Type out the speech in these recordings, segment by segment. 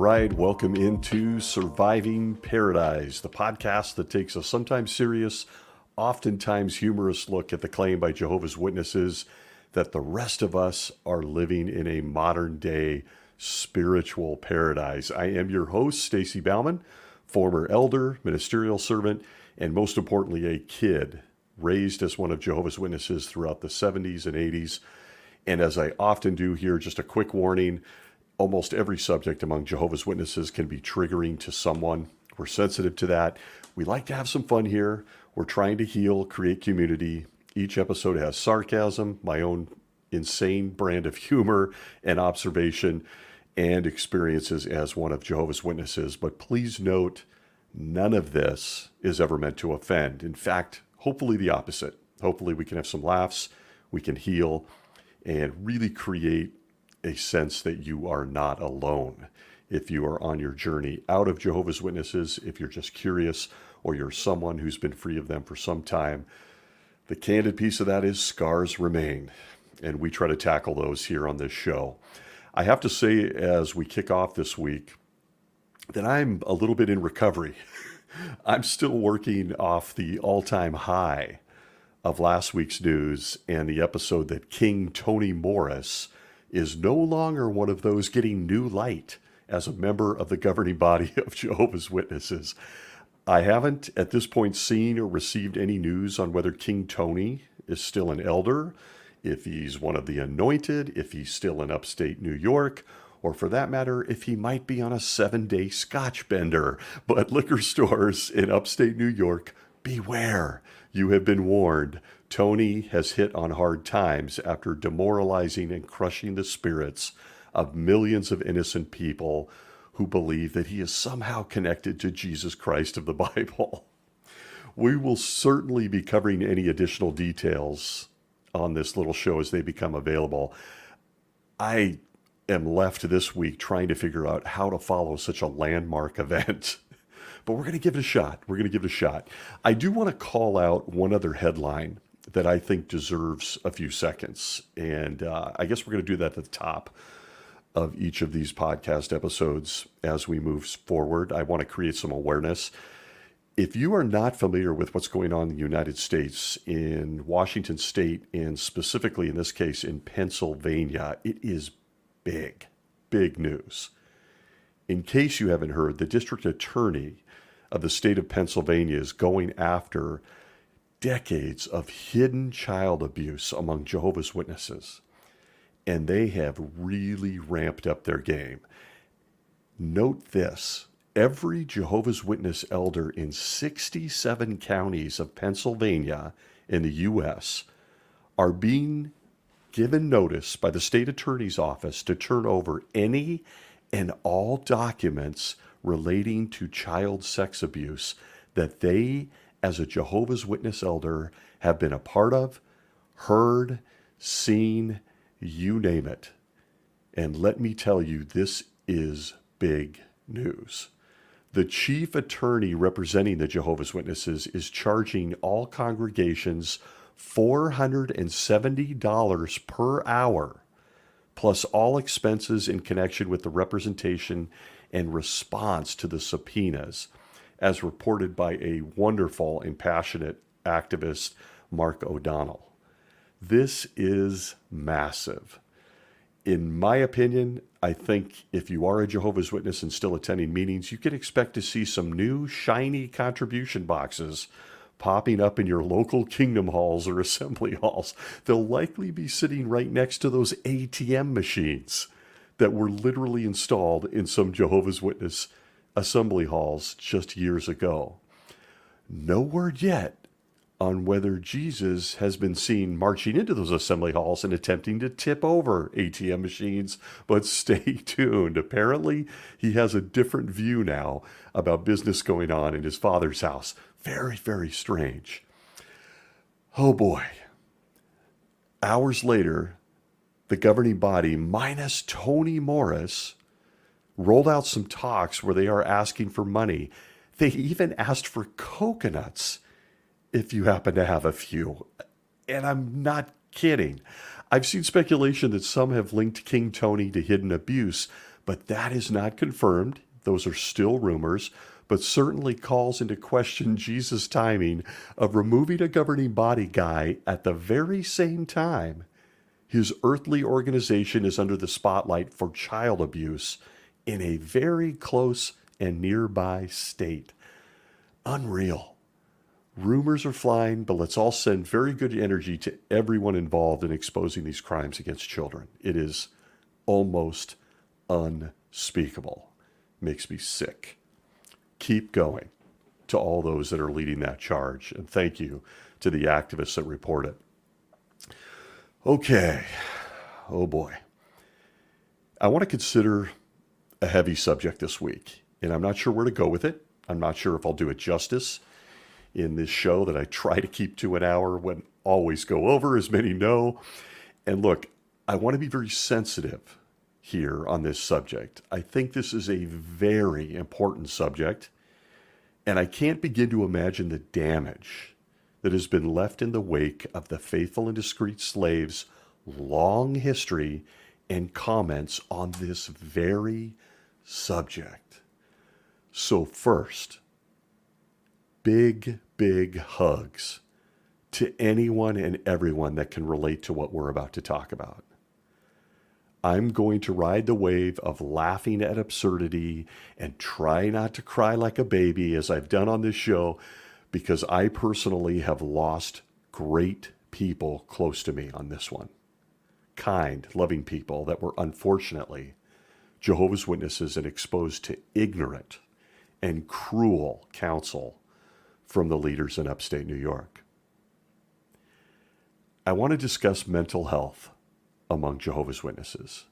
right, welcome into Surviving Paradise, the podcast that takes a sometimes serious, oftentimes humorous look at the claim by Jehovah's Witnesses that the rest of us are living in a modern day spiritual paradise. I am your host, Stacy Bauman, former elder, ministerial servant, and most importantly, a kid raised as one of Jehovah's Witnesses throughout the 70s and 80s. And as I often do here, just a quick warning, almost every subject among Jehovah's Witnesses can be triggering to someone. We're sensitive to that. We like to have some fun here. We're trying to heal, create community. Each episode has sarcasm, my own insane brand of humor and observation, and experiences as one of Jehovah's Witnesses. But please note, none of this is ever meant to offend. In fact, hopefully the opposite. Hopefully we can have some laughs, we can heal, and really create a sense that you are not alone. If you are on your journey out of Jehovah's Witnesses, if you're just curious, or you're someone who's been free of them for some time, the candid piece of that is scars remain. And we try to tackle those here on this show. I have to say, as we kick off this week, that I'm a little bit in recovery. I'm still working off the all-time high of last week's news and the episode that King Tony Morris is no longer one of those getting new light as a member of the governing body of Jehovah's Witnesses. I haven't at this point seen or received any news on whether King Tony is still an elder, if he's one of the anointed, if he's still in upstate New York, or for that matter, if he might be on a 7-day scotch bender. But liquor stores in upstate New York, beware. You have been warned. Tony has hit on hard times after demoralizing and crushing the spirits of millions of innocent people who believe that he is somehow connected to Jesus Christ of the Bible. We will certainly be covering any additional details on this little show as they become available. I am left this week trying to figure out how to follow such a landmark event. But we're going to give it a shot. We're going to give it a shot. I do want to call out one other headline that I think deserves a few seconds. And I guess we're going to do that at the top of each of these podcast episodes as we move forward. I want to create some awareness. If you are not familiar with what's going on in the United States, in Washington State, and specifically in this case in Pennsylvania, it is big, big news. In case you haven't heard, the district attorney of the state of Pennsylvania is going after decades of hidden child abuse among Jehovah's Witnesses. And they have really ramped up their game. Note this, every Jehovah's Witness elder in 67 counties of Pennsylvania in the U.S. are being given notice by the state attorney's office to turn over any and all documents relating to child sex abuse that they, as a Jehovah's Witness elder, have been a part of, heard, seen, you name it. And let me tell you, this is big news. The chief attorney representing the Jehovah's Witnesses is charging all congregations $470 per hour, plus all expenses in connection with the representation and response to the subpoenas, as reported by a wonderful and passionate activist, Mark O'Donnell. This is massive. In my opinion, I think if you are a Jehovah's Witness and still attending meetings, you can expect to see some new shiny contribution boxes popping up in your local kingdom halls or assembly halls. They'll likely be sitting right next to those ATM machines that were literally installed in some Jehovah's Witness assembly halls just years ago. No word yet on whether Jesus has been seen marching into those assembly halls and attempting to tip over ATM machines, but stay tuned. Apparently, he has a different view now about business going on in his father's house. Very, very strange. Oh boy. Hours later, the governing body, minus Tony Morris, rolled out some talks where they are asking for money. They even asked for coconuts if you happen to have a few. And I'm not kidding. I've seen speculation that some have linked King Tony to hidden abuse, but that is not confirmed. Those are still rumors, but certainly calls into question Jesus' timing of removing a governing body guy at the very same time his earthly organization is under the spotlight for child abuse in a very close and nearby state. Unreal. Rumors are flying, but let's all send very good energy to everyone involved in exposing these crimes against children. It is almost unspeakable. Makes me sick. Keep going to all those that are leading that charge, and thank you to the activists that report it. Okay, oh boy. I want to consider a heavy subject this week, and I'm not sure where to go with it. I'm not sure if I'll do it justice in this show that I try to keep to an hour when always go over, as many know. And look, I want to be very sensitive here on this subject. I think this is a very important subject, and I can't begin to imagine the damage that has been left in the wake of the faithful and discreet slaves' long history and comments on this very subject. So first, big hugs to anyone and everyone that can relate to what we're about to talk about. I'm going to ride the wave of laughing at absurdity and try not to cry like a baby, as I've done on this show, because I personally have lost great people close to me on this one. Kind, loving people that were unfortunately Jehovah's Witnesses and exposed to ignorant and cruel counsel from the leaders in upstate New York. I want to discuss mental health among Jehovah's Witnesses.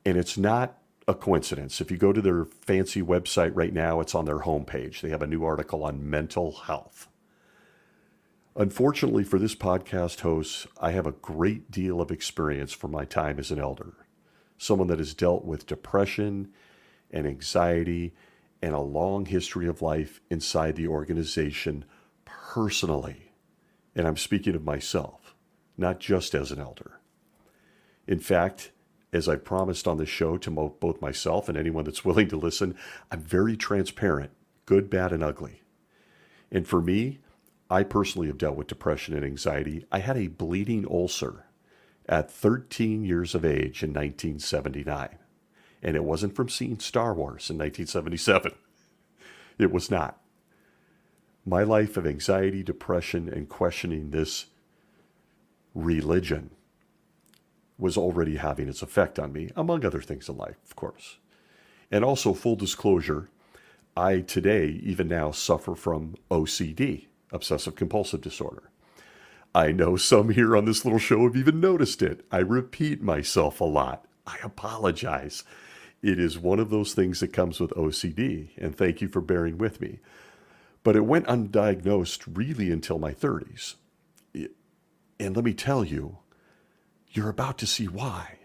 And it's not a coincidence. If you go to their fancy website right now, it's on their homepage. They have a new article on mental health. Unfortunately for this podcast host, I have a great deal of experience from my time as an elder. Someone that has dealt with depression and anxiety and a long history of life inside the organization personally. And I'm speaking of myself, not just as an elder. In fact, as I promised on the show to both myself and anyone that's willing to listen, I'm very transparent, good, bad, and ugly. And for me, I personally have dealt with depression and anxiety. I had a bleeding ulcer at 13 years of age in 1979. And it wasn't from seeing Star Wars in 1977. It was not. My life of anxiety, depression, and questioning this religion was already having its effect on me, among other things in life, of course. And also, full disclosure, I today, even now, suffer from OCD, obsessive compulsive disorder. I know some here on this little show have even noticed it. I repeat myself a lot. I apologize. It is one of those things that comes with OCD, and thank you for bearing with me. But it went undiagnosed really until my 30s. And let me tell you, you're about to see why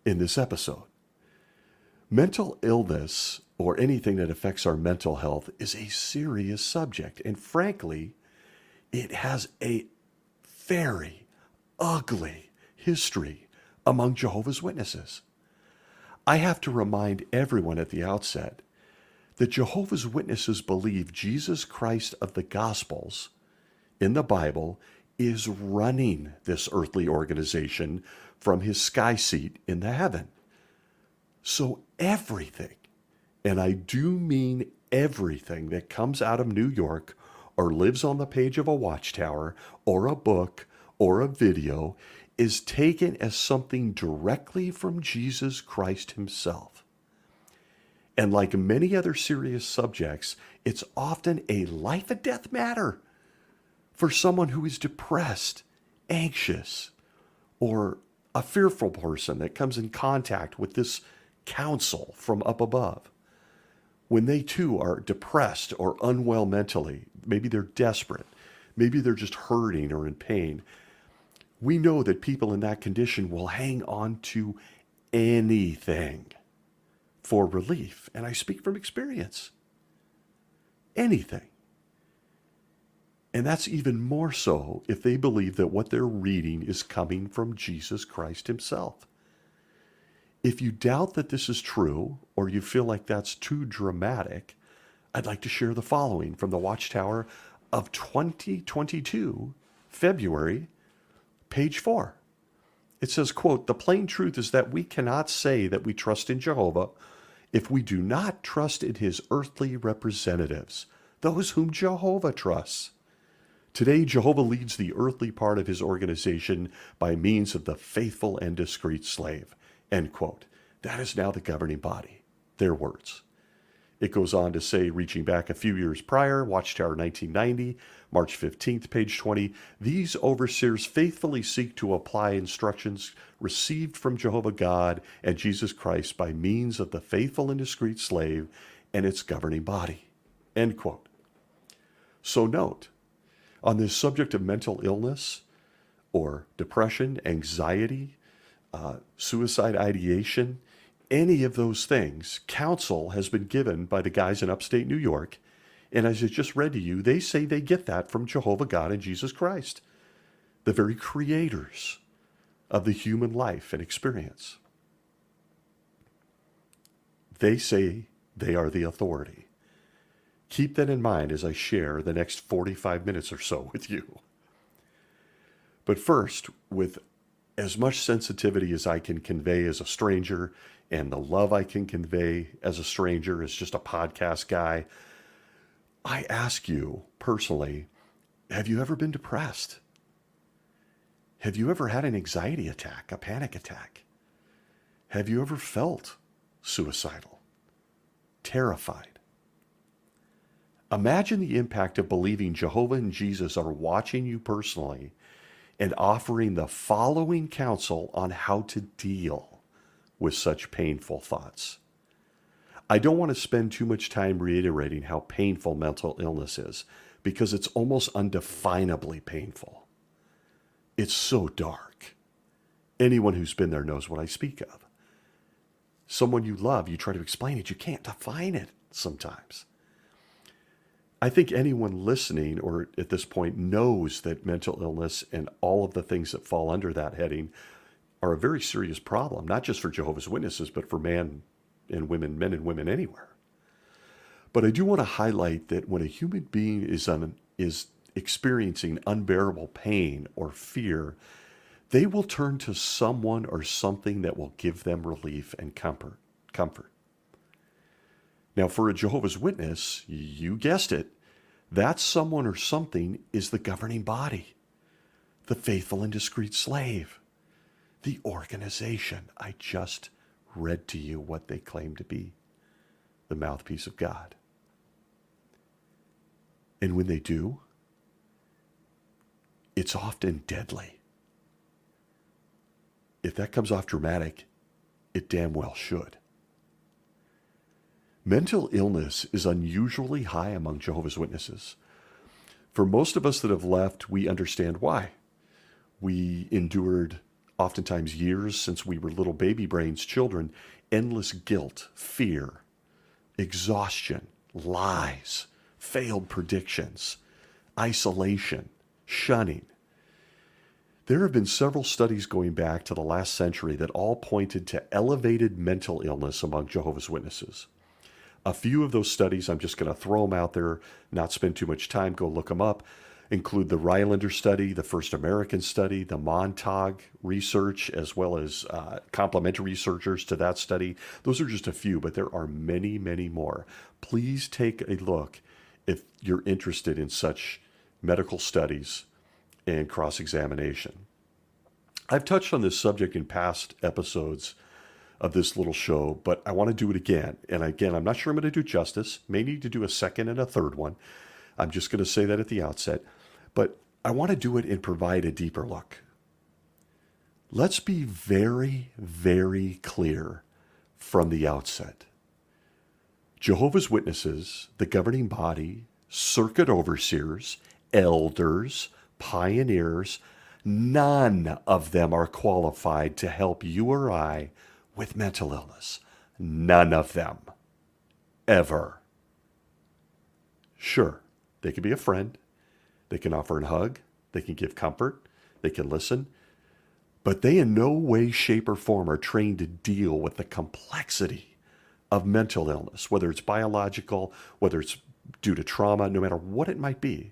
in this episode. Mental illness, or anything that affects our mental health, is a serious subject. And frankly, it has a very ugly history among Jehovah's Witnesses. I have to remind everyone at the outset that Jehovah's Witnesses believe Jesus Christ of the Gospels in the Bible is running this earthly organization from his sky seat in the heaven. So everything, and I do mean everything that comes out of New York or lives on the page of a watchtower or a book or a video, is taken as something directly from Jesus Christ himself. And like many other serious subjects, it's often a life and death matter for someone who is depressed, anxious, or a fearful person that comes in contact with this counsel from up above. When they too are depressed or unwell mentally, maybe they're desperate, maybe they're just hurting or in pain, we know that people in that condition will hang on to anything for relief. And I speak from experience. Anything. And that's even more so if they believe that what they're reading is coming from Jesus Christ himself. If you doubt that this is true, or you feel like that's too dramatic, I'd like to share the following from the Watchtower of 2022, February, page 4. It says, quote, "The plain truth is that we cannot say that we trust in Jehovah if we do not trust in his earthly representatives, those whom Jehovah trusts. Today, Jehovah leads the earthly part of his organization by means of the faithful and discreet slave." End quote. That is now the governing body. Their words. It goes on to say, reaching back a few years prior, Watchtower 1990, March 15th, page 20, "These overseers faithfully seek to apply instructions received from Jehovah God and Jesus Christ by means of the faithful and discreet slave and its governing body." End quote. So note, on this subject of mental illness or depression, anxiety, suicide ideation, any of those things, counsel has been given by the guys in upstate New York. And as I just read to you, they say they get that from Jehovah God and Jesus Christ, the very creators of the human life and experience. They say they are the authority. Keep that in mind as I share the next 45 minutes or so with you. But first, with as much sensitivity as I can convey as a stranger, and the love I can convey as a stranger as just a podcast guy, I ask you personally, have you ever been depressed? Have you ever had an anxiety attack, a panic attack? Have you ever felt suicidal, terrified? Imagine the impact of believing Jehovah and Jesus are watching you personally and offering the following counsel on how to deal with such painful thoughts. I don't want to spend too much time reiterating how painful mental illness is, because it's almost undefinably painful. It's so dark. Anyone who's been there knows what I speak of. Someone you love, you try to explain it, you can't define it sometimes. I think anyone listening or at this point knows that mental illness and all of the things that fall under that heading are a very serious problem, not just for Jehovah's Witnesses, but for men and women anywhere. But I do want to highlight that when a human being is experiencing unbearable pain or fear, they will turn to someone or something that will give them relief and comfort. Now, for a Jehovah's Witness, you guessed it, that someone or something is the governing body, the faithful and discreet slave, the organization. I just read to you what they claim to be, the mouthpiece of God. And when they do, it's often deadly. If that comes off dramatic, it damn well should. Mental illness is unusually high among Jehovah's Witnesses. For most of us that have left, we understand why. We endured, oftentimes years since we were little baby brains children, endless guilt, fear, exhaustion, lies, failed predictions, isolation, shunning. There have been several studies going back to the last century that all pointed to elevated mental illness among Jehovah's Witnesses. A few of those studies, I'm just going to throw them out there, not spend too much time, go look them up, include the Rylander study, the First American study, the Montague research, as well as complementary researchers to that study. Those are just a few, but there are many, many more. Please take a look if you're interested in such medical studies and cross-examination. I've touched on this subject in past episodes of this little show, but I want to do it again. And again, I'm not sure I'm going to do justice. May need to do a second and a third one. I'm just going to say that at the outset. But I want to do it and provide a deeper look. Let's be very, very clear from the outset. Jehovah's Witnesses, the governing body, circuit overseers, elders, pioneers, none of them are qualified to help you or I with mental illness. None of them. Ever. Sure, they can be a friend. They can offer a hug. They can give comfort. They can listen. But they in no way, shape, or form are trained to deal with the complexity of mental illness, whether it's biological, whether it's due to trauma, no matter what it might be.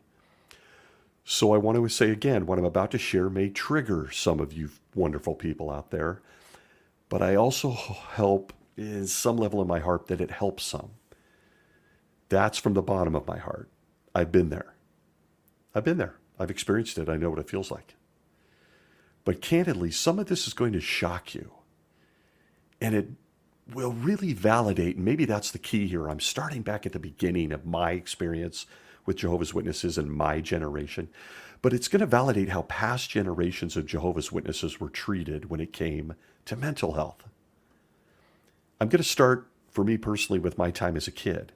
So I want to say again, what I'm about to share may trigger some of you wonderful people out there, but I also hope in some level in my heart that it helps some. That's from the bottom of my heart. I've been there. I've experienced it. I know what it feels like. But candidly, some of this is going to shock you. And it will really validate, and maybe that's the key here. I'm starting back at the beginning of my experience with Jehovah's Witnesses and my generation. But it's going to validate how past generations of Jehovah's Witnesses were treated when it came to mental health. I'm going to start, for me personally, with my time as a kid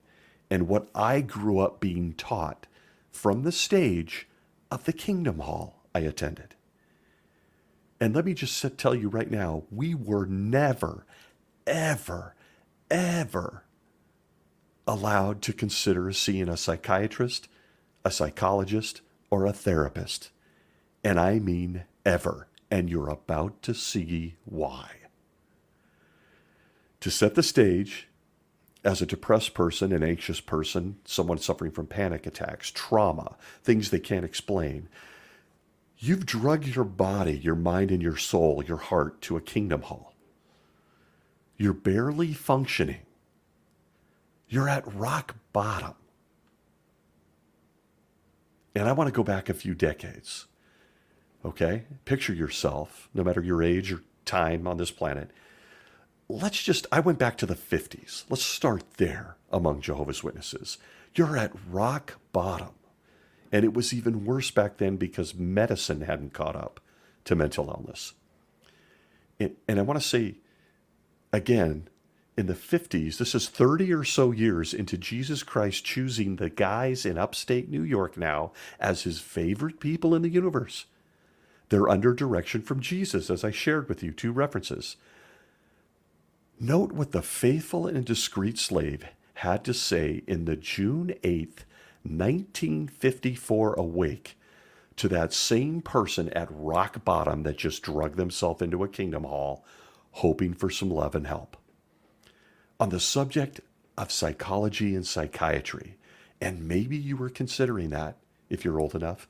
and what I grew up being taught from the stage of the Kingdom Hall I attended. And let me just tell you right now, we were never, ever, ever allowed to consider seeing a psychiatrist, a psychologist, or a therapist. And I mean ever. And you're about to see why. To set the stage, as a depressed person, an anxious person, someone suffering from panic attacks, trauma, things they can't explain, you've drugged your body, your mind, and your soul, your heart to a kingdom hall. You're barely functioning. You're at rock bottom. And I want to go back a few decades. Okay? Picture yourself, no matter your age or time on this planet. I went back to the 50s. Let's start there among Jehovah's Witnesses. You're at rock bottom. And it was even worse back then because medicine hadn't caught up to mental illness. And I want to say, again, in the 50s, this is 30 or so years into Jesus Christ choosing the guys in upstate New York now as his favorite people in the universe. They're under direction from Jesus, as I shared with you, 2 references. Note what the faithful and discreet slave had to say in the June 8th, 1954 awake to that same person at rock bottom that just drugged themselves into a kingdom hall, hoping for some love and help. On the subject of psychology and psychiatry, and maybe you were considering that if you're old enough,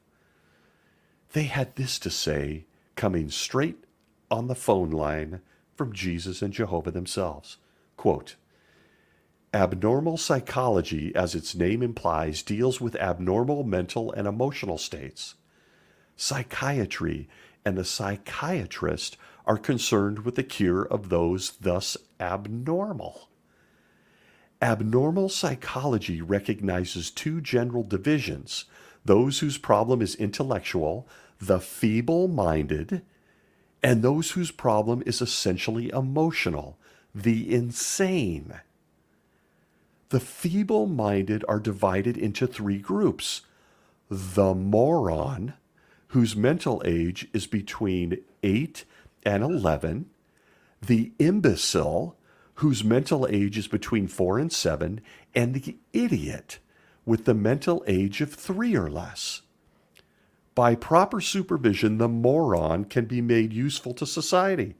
they had this to say, coming straight on the phone line from Jesus and Jehovah themselves. Quote, "Abnormal psychology, as its name implies, deals with abnormal mental and emotional states. Psychiatry and the psychiatrist are concerned with the cure of those thus abnormal. Abnormal psychology recognizes 2 general divisions: those whose problem is intellectual, the feeble-minded, and those whose problem is essentially emotional, the insane. The feeble-minded are divided into 3 groups: the moron, whose mental age is between 8 and 11, the imbecile, whose mental age is between 4 and 7, and the idiot, with the mental age of 3 or less. By proper supervision, the moron can be made useful to society,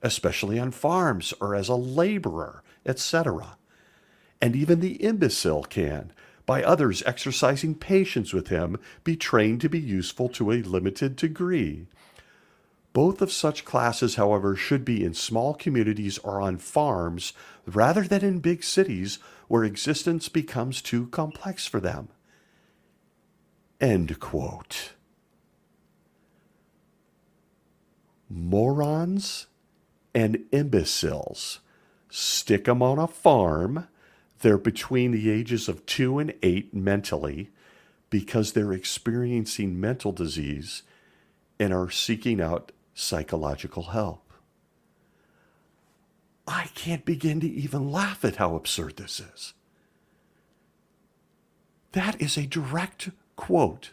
especially on farms or as a laborer, etc. And even the imbecile can, by others exercising patience with him, be trained to be useful to a limited degree. Both of such classes, however, should be in small communities or on farms rather than in big cities where existence becomes too complex for them." End quote. Morons and imbeciles. Stick them on a farm. They're between the ages of 2 and 8 mentally because they're experiencing mental disease and are seeking out psychological help. I can't begin to even laugh at how absurd this is. That is a direct quote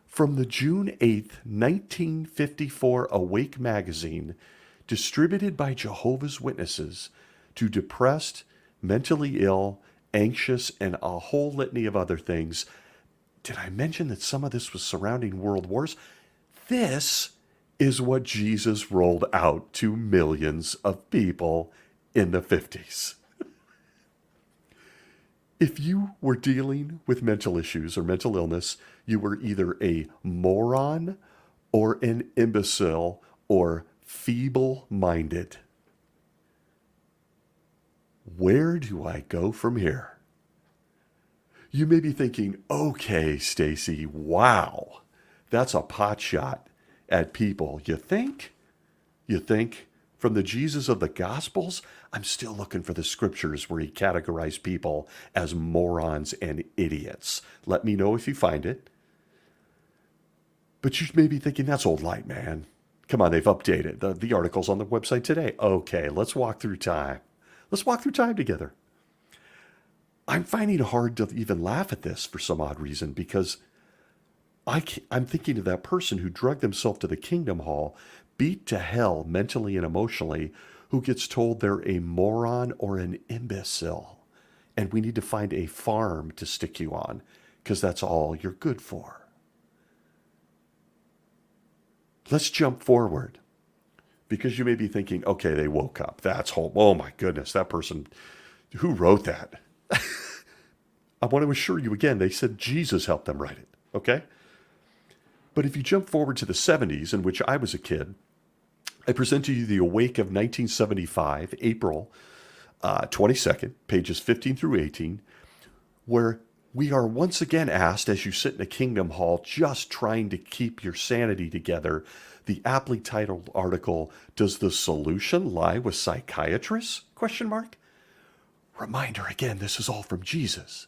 from the June 8th, 1954 Awake magazine, distributed by Jehovah's Witnesses to depressed, mentally ill, anxious, and a whole litany of other things. Did I mention that some of this was surrounding world wars? This is what Jesus rolled out to millions of people in the 50s. If you were dealing with mental issues or mental illness, you were either a moron or an imbecile or feeble-minded. Where do I go from here? You may be thinking, okay, Stacy, wow, that's a pot shot at people. You think? You think? From the Jesus of the Gospels, I'm still looking for the scriptures where he categorized people as morons and idiots. Let me know if you find it. But you may be thinking, that's old light, man. Come on, they've updated. The article's on the website today. Okay, let's walk through time. Let's walk through time together. I'm finding it hard to even laugh at this for some odd reason because I'm thinking of that person who drugged themselves to the Kingdom Hall, beat to hell mentally and emotionally, who gets told they're a moron or an imbecile. And we need to find a farm to stick you on because that's all you're good for. Let's jump forward because you may be thinking, okay, they woke up. That's whole. Oh my goodness, that person, who wrote that? I want to assure you again, they said Jesus helped them write it, okay? But if you jump forward to the 70s, in which I was a kid, I present to you the Awake of 1975, April 22nd, pages 15 through 18, where we are once again asked, as you sit in a Kingdom Hall just trying to keep your sanity together, the aptly titled article, Does the Solution Lie with Psychiatrists? Question mark. Reminder again, this is all from Jesus.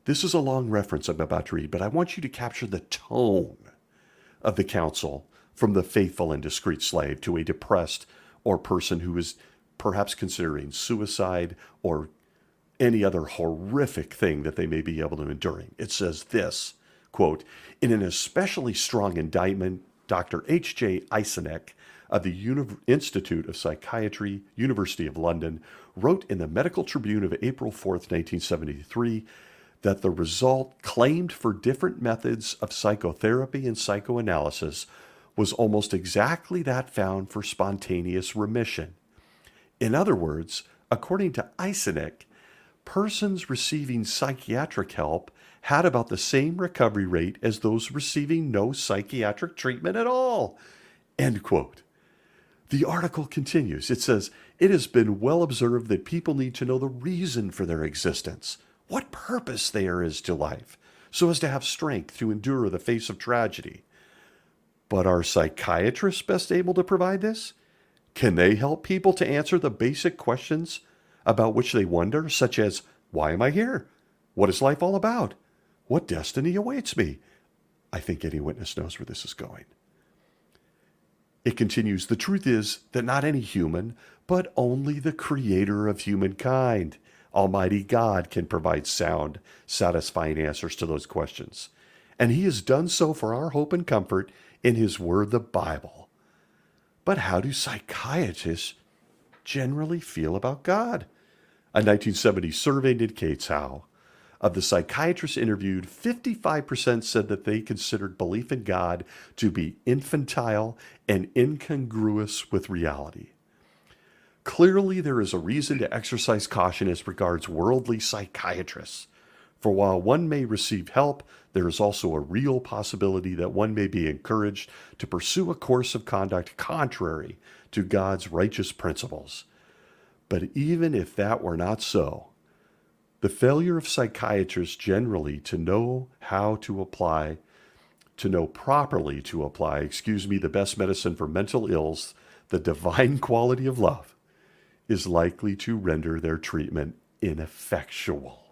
This is a long reference I'm about to read, but I want you to capture the tone of the counsel from the faithful and discreet slave to a depressed or person who is perhaps considering suicide or any other horrific thing that they may be able to endure. It says this, quote, in an especially strong indictment, Dr. H.J. Eisenek of the Institute of Psychiatry, University of London, wrote in the Medical Tribune of April 4th, 1973, that the result claimed for different methods of psychotherapy and psychoanalysis was almost exactly that found for spontaneous remission. In other words, according to Eisenek, persons receiving psychiatric help had about the same recovery rate as those receiving no psychiatric treatment at all. End quote. The article continues. It says, it has been well observed that people need to know the reason for their existence, what purpose there is to life, so as to have strength to endure the face of tragedy. But are psychiatrists best able to provide this? Can they help people to answer the basic questions about which they wonder, such as, why am I here? What is life all about? What destiny awaits me? I think any witness knows where this is going. It continues, the truth is that not any human, but only the creator of humankind, Almighty God, can provide sound, satisfying answers to those questions. And he has done so for our hope and comfort in his word, the Bible. But how do psychiatrists generally feel about God? A 1970 survey indicates how. Of the psychiatrists interviewed, 55% said that they considered belief in God to be infantile and incongruous with reality. Clearly, there is a reason to exercise caution as regards worldly psychiatrists. For while one may receive help, there is also a real possibility that one may be encouraged to pursue a course of conduct contrary to God's righteous principles. But even if that were not so, the failure of psychiatrists generally to know properly to apply, the best medicine for mental ills, the divine quality of love, is likely to render their treatment ineffectual.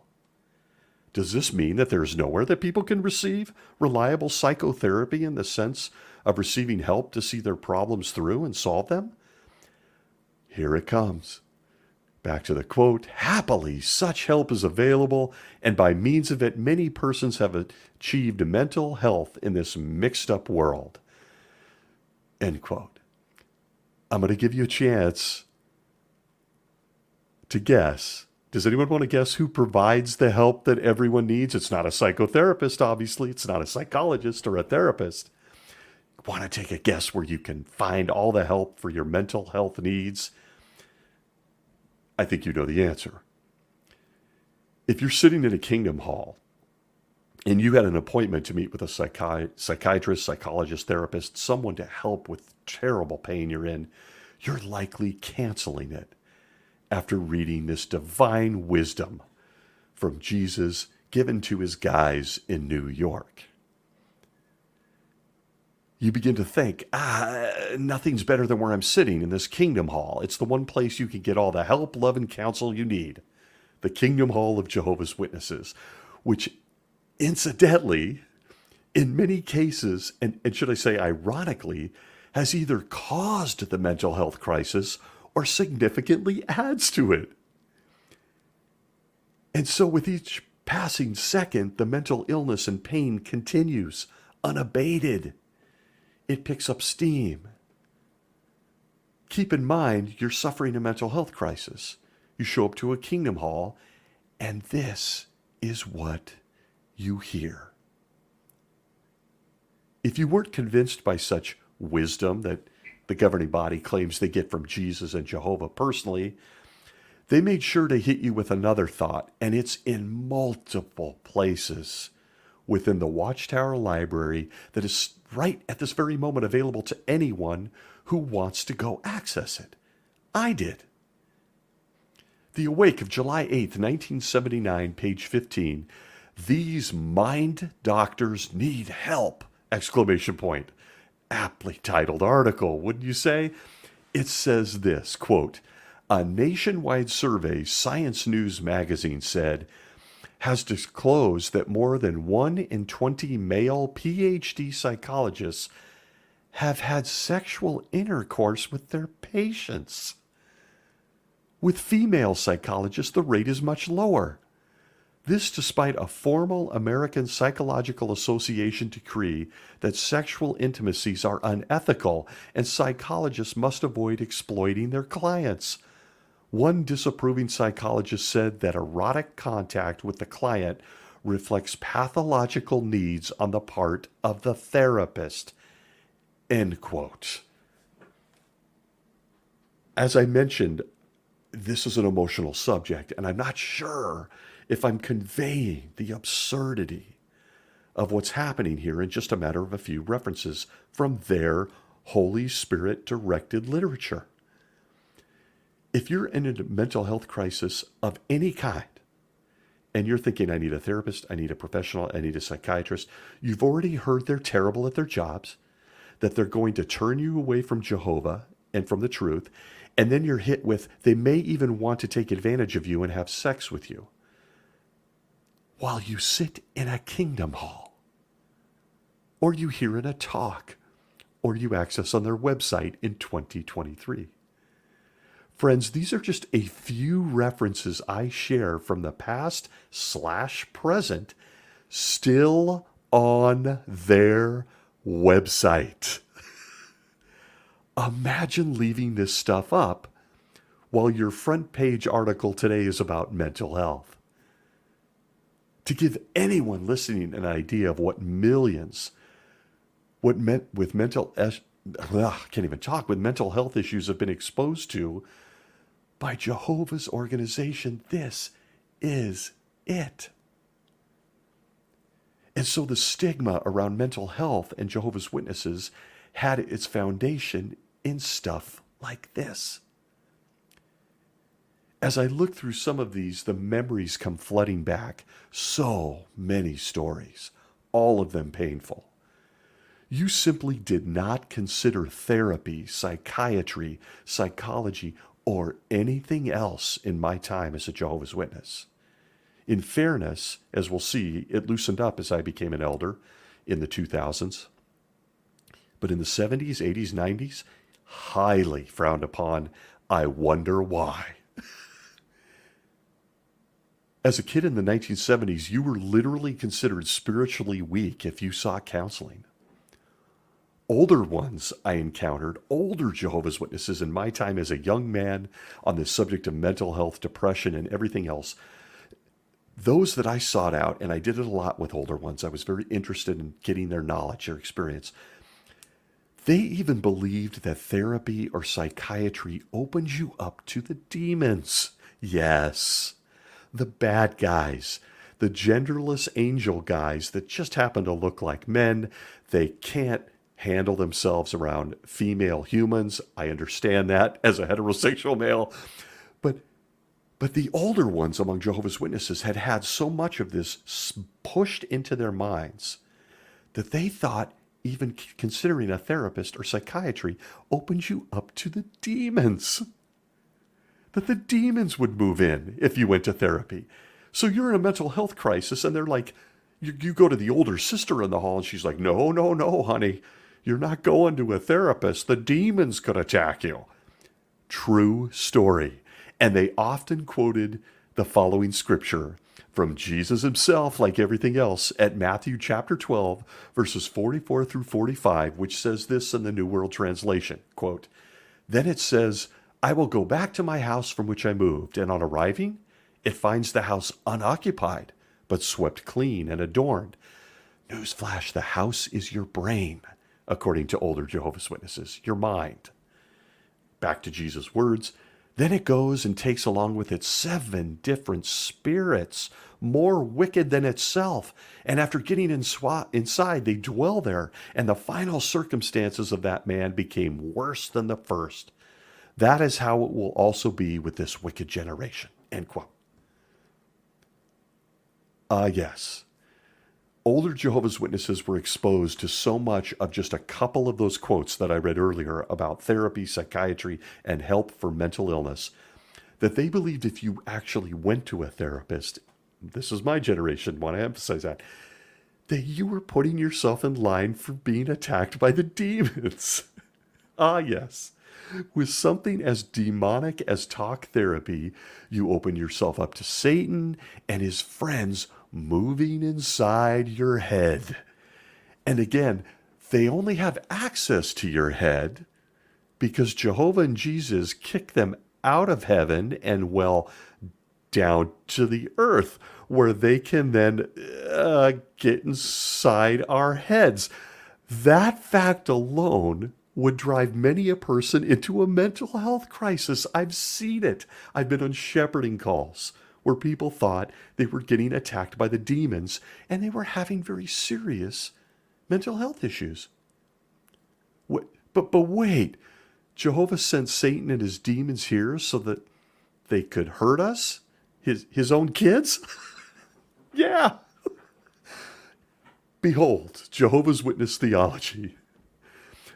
Does this mean that there is nowhere that people can receive reliable psychotherapy in the sense of receiving help to see their problems through and solve them? Here it comes. Back to the quote, happily, such help is available, and by means of it, many persons have achieved mental health in this mixed-up world. End quote. I'm going to give you a chance to guess. Does anyone want to guess who provides the help that everyone needs? It's not a psychotherapist, obviously. It's not a psychologist or a therapist. Want to take a guess where you can find all the help for your mental health needs? I think you know the answer. If you're sitting in a Kingdom Hall and you had an appointment to meet with a psychiatrist, psychologist, therapist, someone to help with terrible pain you're in, you're likely canceling it after reading this divine wisdom from Jesus given to his guys in New York. You begin to think, nothing's better than where I'm sitting in this Kingdom Hall. It's the one place you can get all the help, love, and counsel you need. The Kingdom Hall of Jehovah's Witnesses, which incidentally, in many cases, and should I say ironically, has either caused the mental health crisis or significantly adds to it. And so with each passing second, the mental illness and pain continues unabated. It picks up steam. Keep in mind, you're suffering a mental health crisis. You show up to a Kingdom Hall, and this is what you hear. If you weren't convinced by such wisdom that the governing body claims they get from Jesus and Jehovah personally, they made sure to hit you with another thought, and it's in multiple places within the Watchtower Library that is right at this very moment available to anyone who wants to go access it. I did. The Awake of July 8th, 1979, page 15. These mind doctors need help! Exclamation point. Aptly titled article, wouldn't you say? It says this, quote, a nationwide survey Science News magazine said has disclosed that more than 1 in 20 male PhD psychologists have had sexual intercourse with their patients. With female psychologists, the rate is much lower. This despite a formal American Psychological Association decree that sexual intimacies are unethical and psychologists must avoid exploiting their clients. One disapproving psychologist said that erotic contact with the client reflects pathological needs on the part of the therapist. End quote. As I mentioned, this is an emotional subject, and I'm not sure if I'm conveying the absurdity of what's happening here in just a matter of a few references from their Holy Spirit-directed literature. If you're in a mental health crisis of any kind, and you're thinking, I need a therapist, I need a professional, I need a psychiatrist, you've already heard they're terrible at their jobs, that they're going to turn you away from Jehovah and from the truth, and then you're hit with, they may even want to take advantage of you and have sex with you while you sit in a Kingdom Hall, or you hear in a talk, or you access on their website in 2023. Friends, these are just a few references I share from the past/present, still on their website. Imagine leaving this stuff up while your front page article today is about mental health. To give anyone listening an idea of what millions, with mental health issues have been exposed to by Jehovah's organization, this is it. And so the stigma around mental health and Jehovah's Witnesses had its foundation in stuff like this. As I look through some of these, the memories come flooding back. So many stories, all of them painful. You simply did not consider therapy, psychiatry, psychology, or anything else in my time as a Jehovah's Witness. In fairness, as we'll see, it loosened up as I became an elder in the 2000s. But in the 70s, 80s, 90s, highly frowned upon. I wonder why. As a kid in the 1970s, you were literally considered spiritually weak if you sought counseling. Older ones I encountered, older Jehovah's Witnesses in my time as a young man on the subject of mental health, depression, and everything else, those that I sought out, and I did it a lot with older ones, I was very interested in getting their knowledge, their experience. They even believed that therapy or psychiatry opens you up to the demons. Yes, the bad guys, the genderless angel guys that just happen to look like men. They can't handle themselves around female humans. I understand that as a heterosexual male. But but the older ones among Jehovah's Witnesses had had so much of this pushed into their minds that they thought even considering a therapist or psychiatry opens you up to the demons. That the demons would move in if you went to therapy. So you're in a mental health crisis and they're like, you go to the older sister in the hall and she's like, no, no, no, honey. You're not going to a therapist. The demons could attack you. True story. And they often quoted the following scripture from Jesus himself, like everything else, at Matthew chapter 12, verses 44 through 45, which says this in the New World Translation, quote, "Then it says, I will go back to my house from which I moved, and on arriving, it finds the house unoccupied, but swept clean and adorned." Newsflash, the house is your brain, according to older Jehovah's Witnesses, your mind. Back to Jesus' words, "Then it goes and takes along with it 7 different spirits, more wicked than itself. And after getting inside, they dwell there. And the final circumstances of that man became worse than the first. That is how it will also be with this wicked generation." End quote. Yes. Older Jehovah's Witnesses were exposed to so much of just a couple of those quotes that I read earlier about therapy, psychiatry, and help for mental illness, that they believed if you actually went to a therapist, this is my generation, want to emphasize that you were putting yourself in line for being attacked by the demons. Yes. With something as demonic as talk therapy, you open yourself up to Satan and his friends moving inside your head. And again, they only have access to your head because Jehovah and Jesus kick them out of heaven and, well, down to the earth, where they can then get inside our heads. That fact alone would drive many a person into a mental health crisis. I've seen it. I've been on shepherding calls where people thought they were getting attacked by the demons and they were having very serious mental health issues. But wait, Jehovah sent Satan and his demons here so that they could hurt us? His own kids? Yeah. Behold, Jehovah's Witness theology.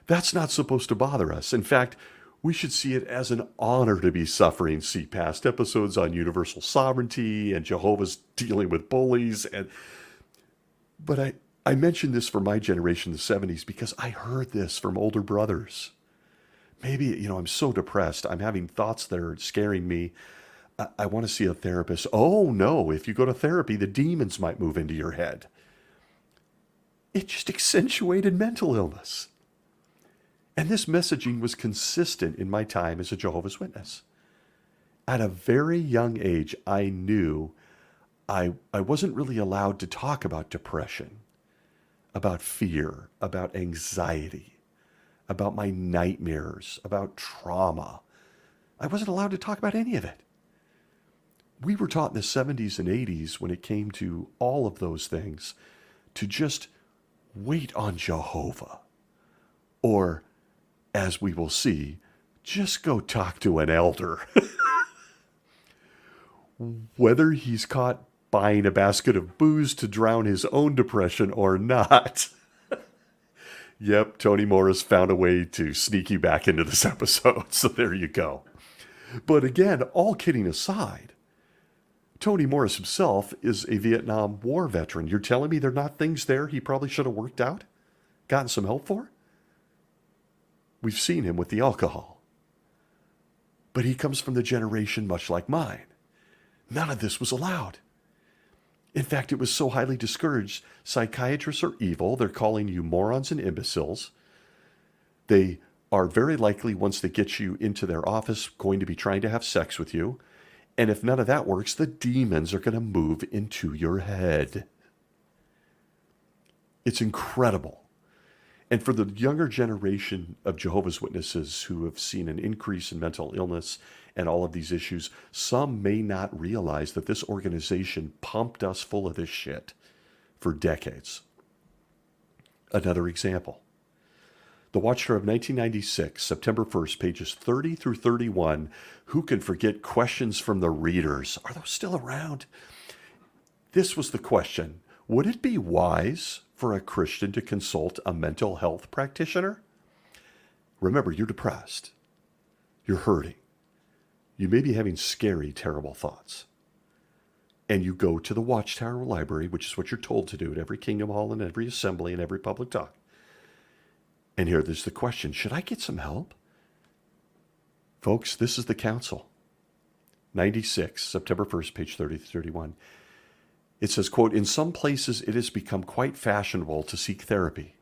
That's not supposed to bother us. In fact, we should see it as an honor to be suffering. See past episodes on universal sovereignty and Jehovah's dealing with bullies. But I mentioned this for my generation in the 70s because I heard this from older brothers. Maybe, I'm so depressed. I'm having thoughts that are scaring me. I want to see a therapist. Oh, no, if you go to therapy, the demons might move into your head. It just accentuated mental illness. And this messaging was consistent in my time as a Jehovah's Witness. At a very young age, I knew I wasn't really allowed to talk about depression, about fear, about anxiety, about my nightmares, about trauma. I wasn't allowed to talk about any of it. We were taught in the 70s and 80s, when it came to all of those things, to just wait on Jehovah. Or, as we will see, just go talk to an elder. Whether he's caught buying a basket of booze to drown his own depression or not. Yep, Tony Morris found a way to sneak you back into this episode, so there you go. But again, all kidding aside, Tony Morris himself is a Vietnam War veteran. You're telling me there are not things there he probably should have worked out, gotten some help for? We've seen him with the alcohol. But he comes from the generation much like mine. None of this was allowed. In fact, it was so highly discouraged. Psychiatrists are evil. They're calling you morons and imbeciles. They are very likely, once they get you into their office, going to be trying to have sex with you. And if none of that works, the demons are going to move into your head. It's incredible. And for the younger generation of Jehovah's Witnesses who have seen an increase in mental illness and all of these issues, some may not realize that this organization pumped us full of this shit for decades. Another example. The Watchtower of 1996, September 1st, pages 30 through 31. Who can forget questions from the readers? Are those still around? This was the question. Would it be wise for a Christian to consult a mental health practitioner? Remember, you're depressed. You're hurting. You may be having scary, terrible thoughts. And you go to the Watchtower Library, which is what you're told to do at every Kingdom Hall and every assembly and every public talk. And here, there's the question, should I get some help? Folks, this is the Counsel. 96, September 1st, page 30 to 31. It says, quote, in some places it has become quite fashionable to seek therapy.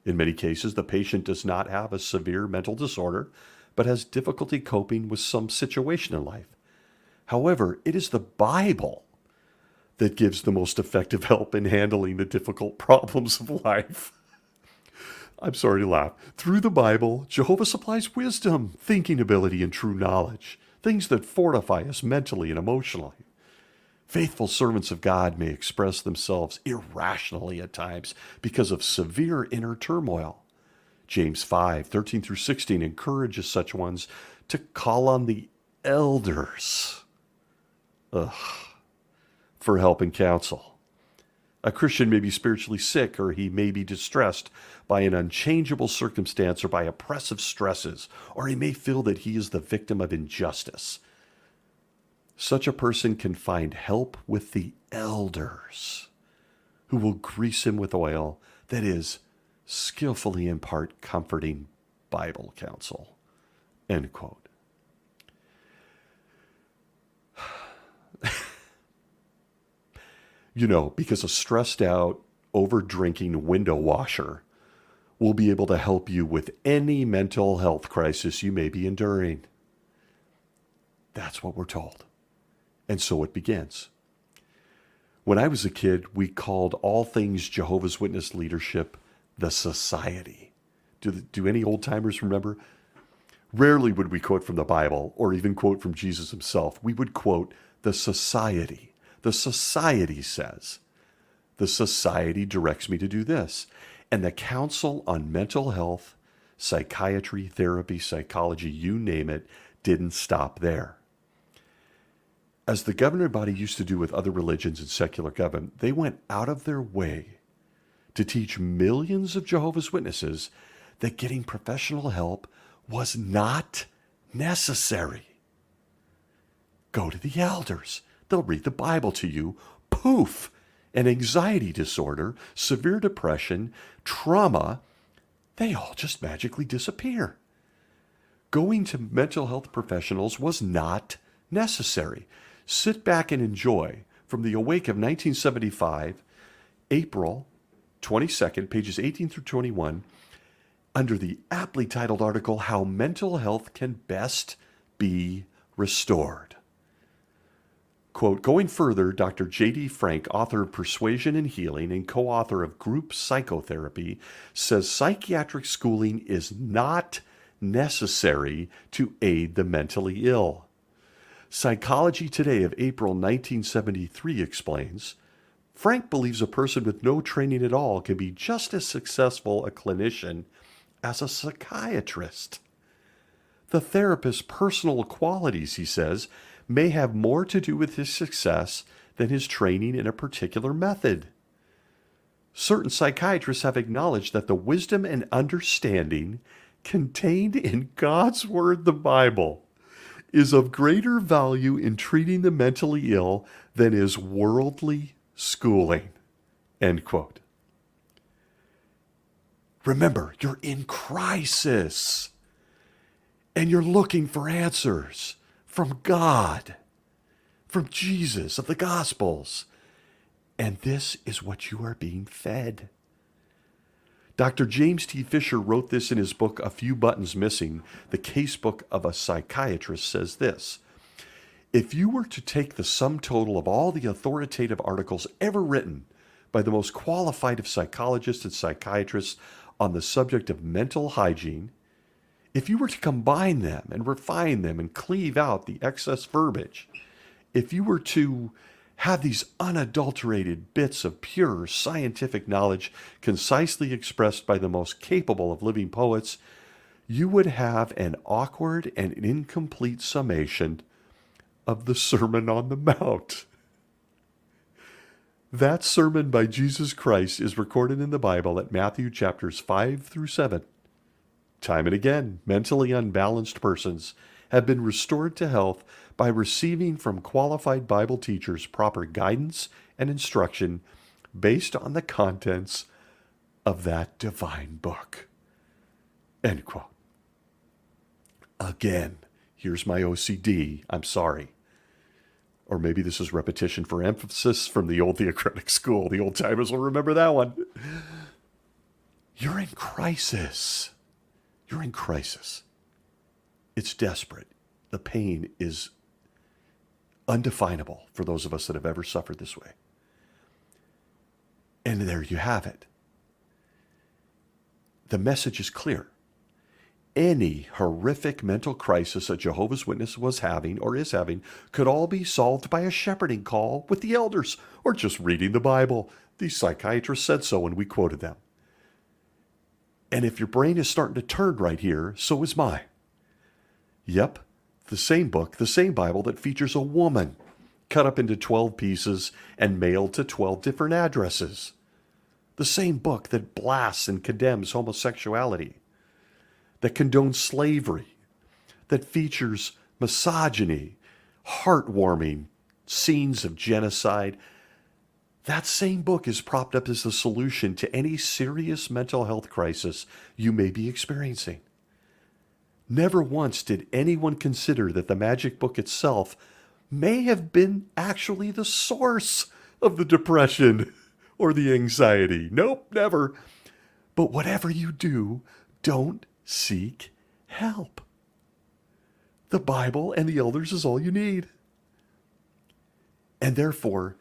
In many cases, the patient does not have a severe mental disorder, but has difficulty coping with some situation in life. However, it is the Bible that gives the most effective help in handling the difficult problems of life. I'm sorry to laugh. Through the Bible, Jehovah supplies wisdom, thinking ability, and true knowledge, things that fortify us mentally and emotionally. Faithful servants of God may express themselves irrationally at times because of severe inner turmoil. James 5, 13 through 16 encourages such ones to call on the elders for help and counsel. A Christian may be spiritually sick, or he may be distressed by an unchangeable circumstance or by oppressive stresses, or he may feel that he is the victim of injustice. Such a person can find help with the elders, who will grease him with oil, that is, skillfully impart comforting Bible counsel. End quote. You know, because a stressed out, over-drinking window washer will be able to help you with any mental health crisis you may be enduring. That's what we're told. And so it begins. When I was a kid, we called all things Jehovah's Witness leadership the Society. Do any old-timers remember? Rarely would we quote from the Bible or even quote from Jesus himself. We would quote the Society. The Society says, the Society directs me to do this. And the Council on Mental Health, Psychiatry, Therapy, Psychology, you name it, didn't stop there. As the governing body used to do with other religions and secular government, they went out of their way to teach millions of Jehovah's Witnesses that getting professional help was not necessary. Go to the elders. They'll read the Bible to you. Poof! An anxiety disorder, severe depression, trauma, they all just magically disappear. Going to mental health professionals was not necessary. Sit back and enjoy from the Awake of 1975, April 22nd, pages 18 through 21, under the aptly titled article, How Mental Health Can Best Be Restored. Quote, going further, Dr. J.D. Frank, author of Persuasion and Healing and co-author of Group Psychotherapy, says psychiatric schooling is not necessary to aid the mentally ill. Psychology Today of April 1973 explains, Frank believes a person with no training at all can be just as successful a clinician as a psychiatrist. The therapist's personal qualities, he says, may have more to do with his success than his training in a particular method. Certain psychiatrists have acknowledged that the wisdom and understanding contained in God's Word, the Bible, is of greater value in treating the mentally ill than is worldly schooling. End quote. Remember, you're in crisis, and you're looking for answers from God, from Jesus of the Gospels. And this is what you are being fed. Dr. James T. Fisher wrote this in his book, A Few Buttons Missing. The Casebook of a Psychiatrist says this: if you were to take the sum total of all the authoritative articles ever written by the most qualified of psychologists and psychiatrists on the subject of mental hygiene, if you were to combine them and refine them and cleave out the excess verbiage, if you were to have these unadulterated bits of pure scientific knowledge concisely expressed by the most capable of living poets, you would have an awkward and incomplete summation of the Sermon on the Mount. That sermon by Jesus Christ is recorded in the Bible at Matthew chapters 5 through 7. Time and again, mentally unbalanced persons have been restored to health by receiving from qualified Bible teachers proper guidance and instruction based on the contents of that divine book. End quote. Again, here's my OCD. I'm sorry. Or maybe this is repetition for emphasis from the old theocratic school. The old timers will remember that one. You're in crisis. You're in crisis. It's desperate. The pain is undefinable for those of us that have ever suffered this way. And there you have it. The message is clear. Any horrific mental crisis a Jehovah's Witness was having or is having could all be solved by a shepherding call with the elders or just reading the Bible. These psychiatrists said so when we quoted them. And if your brain is starting to turn right here, so is mine. Yep, the same book, the same Bible that features a woman cut up into 12 pieces and mailed to 12 different addresses. The same book that blasts and condemns homosexuality, that condones slavery, that features misogyny, heartwarming scenes of genocide. That same book is propped up as the solution to any serious mental health crisis you may be experiencing. Never once did anyone consider that the magic book itself may have been actually the source of the depression or the anxiety. Nope, never. But whatever you do, don't seek help. The Bible and the elders is all you need. And therefore,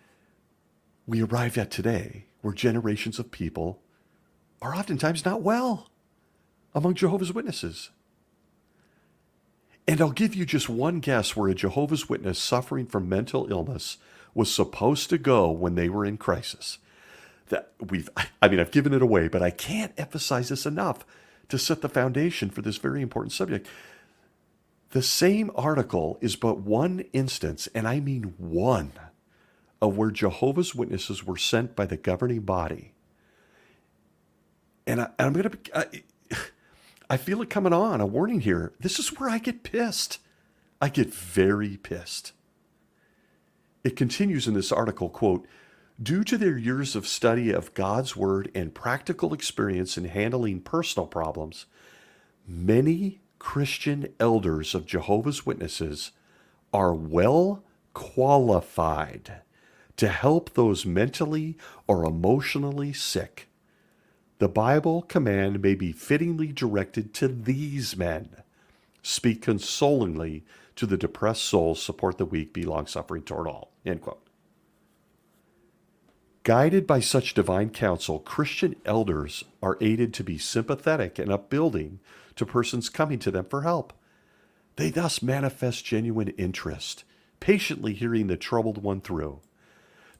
we arrived at today where generations of people are oftentimes not well among Jehovah's Witnesses. And I'll give you just one guess where a Jehovah's Witness suffering from mental illness was supposed to go when they were in crisis. I've given it away, but I can't emphasize this enough to set the foundation for this very important subject. The same article is but one instance, and I mean one, of where Jehovah's Witnesses were sent by the governing body. And I feel it coming on, a warning here. This is where I get pissed. I get very pissed. It continues in this article, quote, due to their years of study of God's Word and practical experience in handling personal problems, many Christian elders of Jehovah's Witnesses are well qualified to help those mentally or emotionally sick. The Bible command may be fittingly directed to these men. Speak consolingly to the depressed souls, support the weak, be long-suffering toward all. End quote. Guided by such divine counsel, Christian elders are aided to be sympathetic and upbuilding to persons coming to them for help. They thus manifest genuine interest, patiently hearing the troubled one through.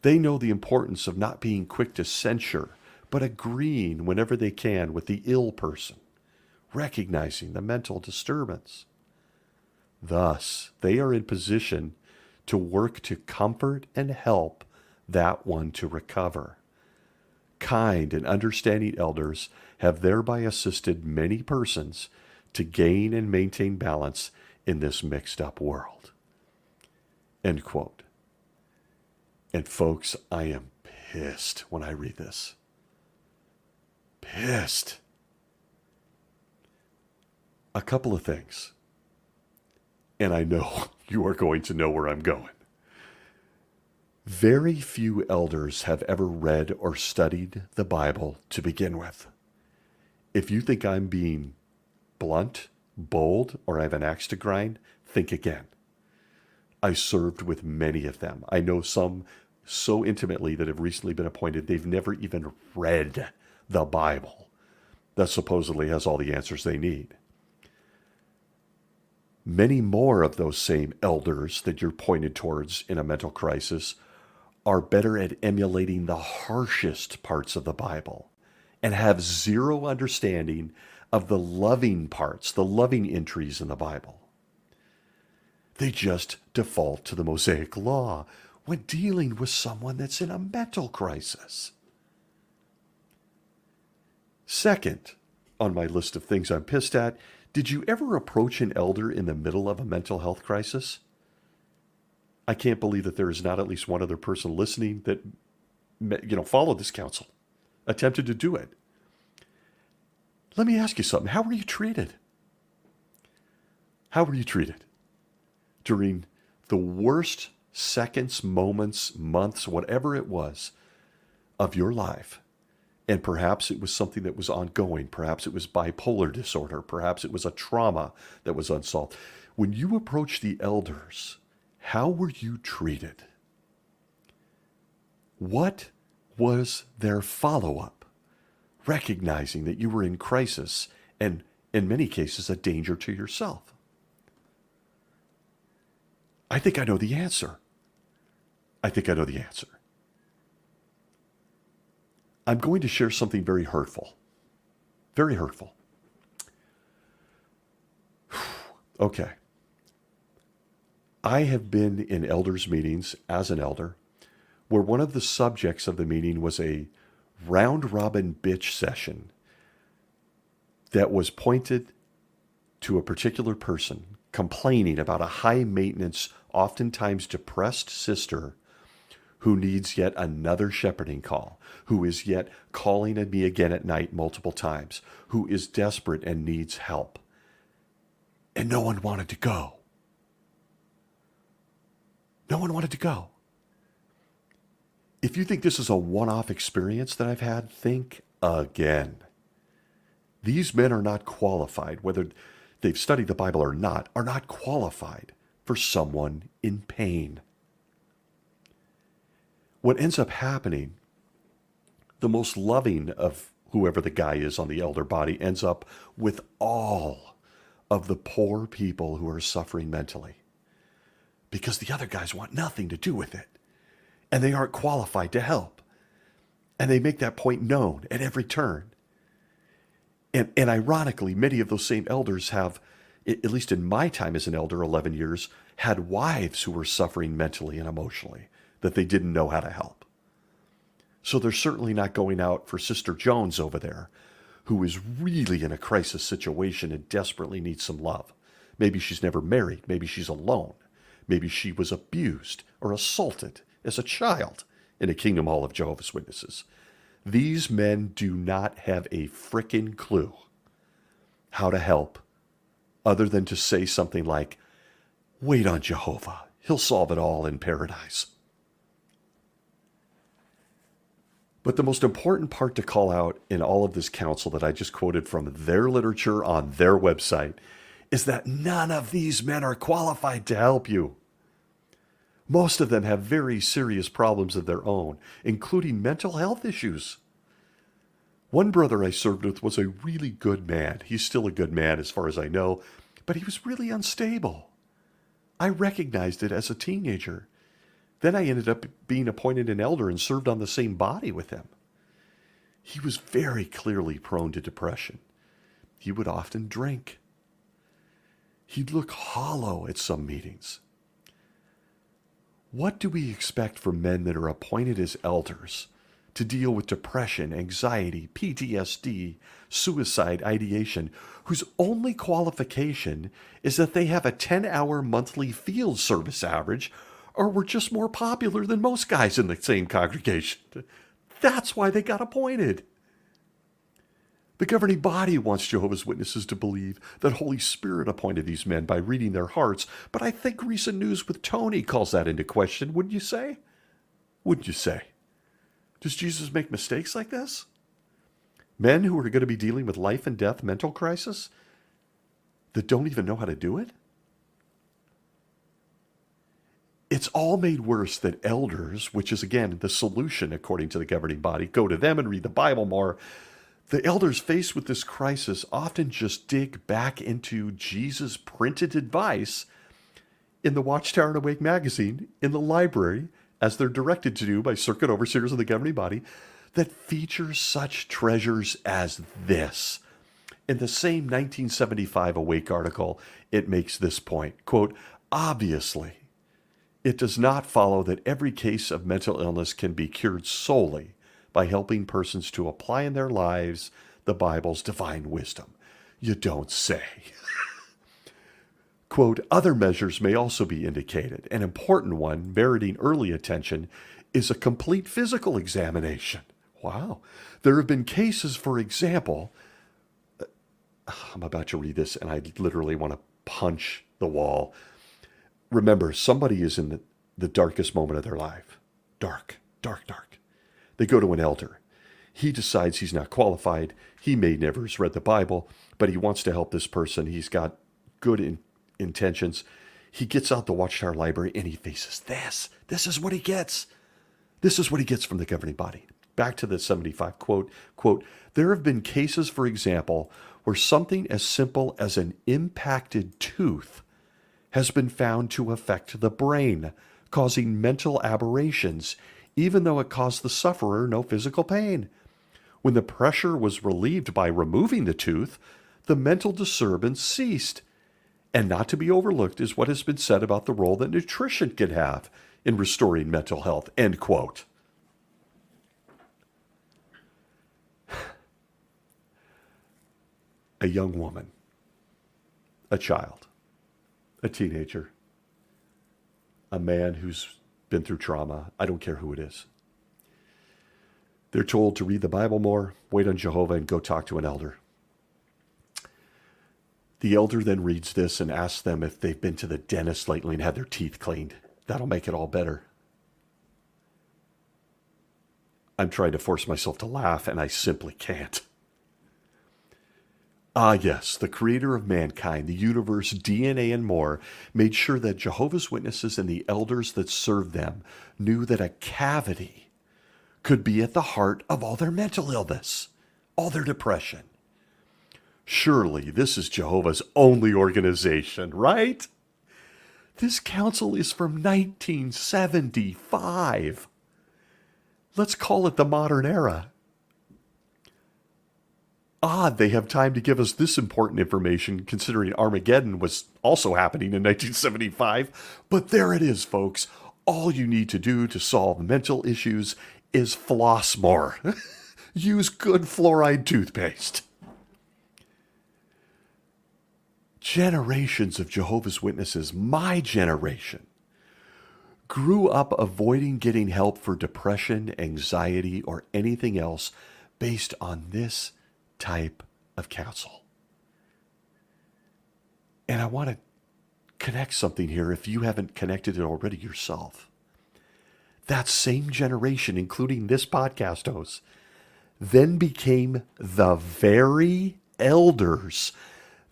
They know the importance of not being quick to censure, but agreeing whenever they can with the ill person, recognizing the mental disturbance. Thus, they are in position to work to comfort and help that one to recover. Kind and understanding elders have thereby assisted many persons to gain and maintain balance in this mixed up world. End quote. And folks, I am pissed when I read this. Pissed. A couple of things. And I know you are going to know where I'm going. Very few elders have ever read or studied the Bible to begin with. If you think I'm being blunt, bold, or I have an axe to grind, think again. I served with many of them. I know some so intimately that have recently been appointed, they've never even read the Bible. that supposedly has all the answers they need. Many more of those same elders that you're pointed towards in a mental crisis are better at emulating the harshest parts of the Bible and have zero understanding of the loving parts, the loving entries in the Bible. They just default to the Mosaic Law when dealing with someone that's in a mental crisis. Second, on my list of things I'm pissed at, did you ever approach an elder in the middle of a mental health crisis? I can't believe that there is not at least one other person listening that, followed this counsel, attempted to do it. Let me ask you something. How were you treated? How were you treated during the worst seconds, moments, months, whatever it was of your life? And perhaps it was something that was ongoing. Perhaps it was bipolar disorder. Perhaps it was a trauma that was unsolved. When you approached the elders, how were you treated? What was their follow-up? Recognizing that you were in crisis and, in many cases, a danger to yourself. I think I know the answer. I'm going to share something very hurtful. Very hurtful. Okay. I have been in elders' meetings as an elder where one of the subjects of the meeting was a round-robin bitch session that was pointed to a particular person complaining about a high-maintenance, oftentimes depressed sister who needs yet another shepherding call, who is yet calling at me again at night multiple times, who is desperate and needs help. And no one wanted to go. No one wanted to go. If you think this is a one-off experience that I've had, think again. These men are not qualified, whether they've studied the Bible or not, are not qualified for someone in pain. What ends up happening, the most loving of whoever the guy is on the elder body ends up with all of the poor people who are suffering mentally. Because the other guys want nothing to do with it. And they aren't qualified to help. And they make that point known at every turn. And ironically, many of those same elders have, at least in my time as an elder, 11 years, had wives who were suffering mentally and emotionally that they didn't know how to help. So they're certainly not going out for Sister Jones over there, who is really in a crisis situation and desperately needs some love. Maybe she's never married. Maybe she's alone. Maybe she was abused or assaulted as a child in a Kingdom Hall of Jehovah's Witnesses. These men do not have a frickin' clue how to help other than to say something like, wait on Jehovah. He'll solve it all in paradise. But the most important part to call out in all of this counsel that I just quoted from their literature on their website is that none of these men are qualified to help you. Most of them have very serious problems of their own, including mental health issues. One brother I served with was a really good man. He's still a good man as far as I know, but he was really unstable. I recognized it as a teenager. Then I ended up being appointed an elder and served on the same body with him. He was very clearly prone to depression. He would often drink. He'd look hollow at some meetings. What do we expect from men that are appointed as elders to deal with depression, anxiety, PTSD, suicide ideation, whose only qualification is that they have a 10-hour monthly field service average or were just more popular than most guys in the same congregation? That's why they got appointed. The governing body wants Jehovah's Witnesses to believe that Holy Spirit appointed these men by reading their hearts, but I think recent news with Tony calls that into question, wouldn't you say? Wouldn't you say? Does Jesus make mistakes like this? Men who are going to be dealing with life and death mental crisis that don't even know how to do it? It's all made worse that elders, which is again the solution according to the governing body, go to them and read the Bible more. The elders faced with this crisis often just dig back into Jesus' printed advice in the Watchtower and Awake magazine, in the library, as they're directed to do by circuit overseers of the governing body, that features such treasures as this. In the same 1975 Awake article, it makes this point, quote, obviously, it does not follow that every case of mental illness can be cured solely by helping persons to apply in their lives the Bible's divine wisdom. You don't say. Quote, other measures may also be indicated. An important one, meriting early attention, is a complete physical examination. Wow. There have been cases, for example, I'm about to read this and I literally want to punch the wall. Remember, somebody is in the darkest moment of their life. Dark, dark, dark. They go to an elder. He decides he's not qualified. He may never has read the Bible, but he wants to help this person. He's got good intentions. He gets out the Watchtower library and he faces this. This is what he gets. This is what he gets from the governing body. Back to the 75 quote, there have been cases, for example, where something as simple as an impacted tooth has been found to affect the brain, causing mental aberrations, even though it caused the sufferer no physical pain. When the pressure was relieved by removing the tooth, the mental disturbance ceased. And not to be overlooked is what has been said about the role that nutrition can have in restoring mental health, end quote. A young woman, a child, a teenager, a man who's been through trauma, I don't care who it is. They're told to read the Bible more, wait on Jehovah, and go talk to an elder. The elder then reads this and asks them if they've been to the dentist lately and had their teeth cleaned. That'll make it all better. I'm trying to force myself to laugh, and I simply can't. Ah, yes, the creator of mankind, the universe, DNA, and more made sure that Jehovah's Witnesses and the elders that served them knew that a cavity could be at the heart of all their mental illness, all their depression. Surely this is Jehovah's only organization, right? This council is from 1975. Let's call it the modern era. Odd they have time to give us this important information considering Armageddon was also happening in 1975. But there it is, folks. All you need to do to solve mental issues is floss more. Use good fluoride toothpaste. Generations of Jehovah's Witnesses, my generation, grew up avoiding getting help for depression, anxiety, or anything else based on this type of counsel. And I want to connect something here if you haven't connected it already yourself. That same generation, including this podcast host, then became the very elders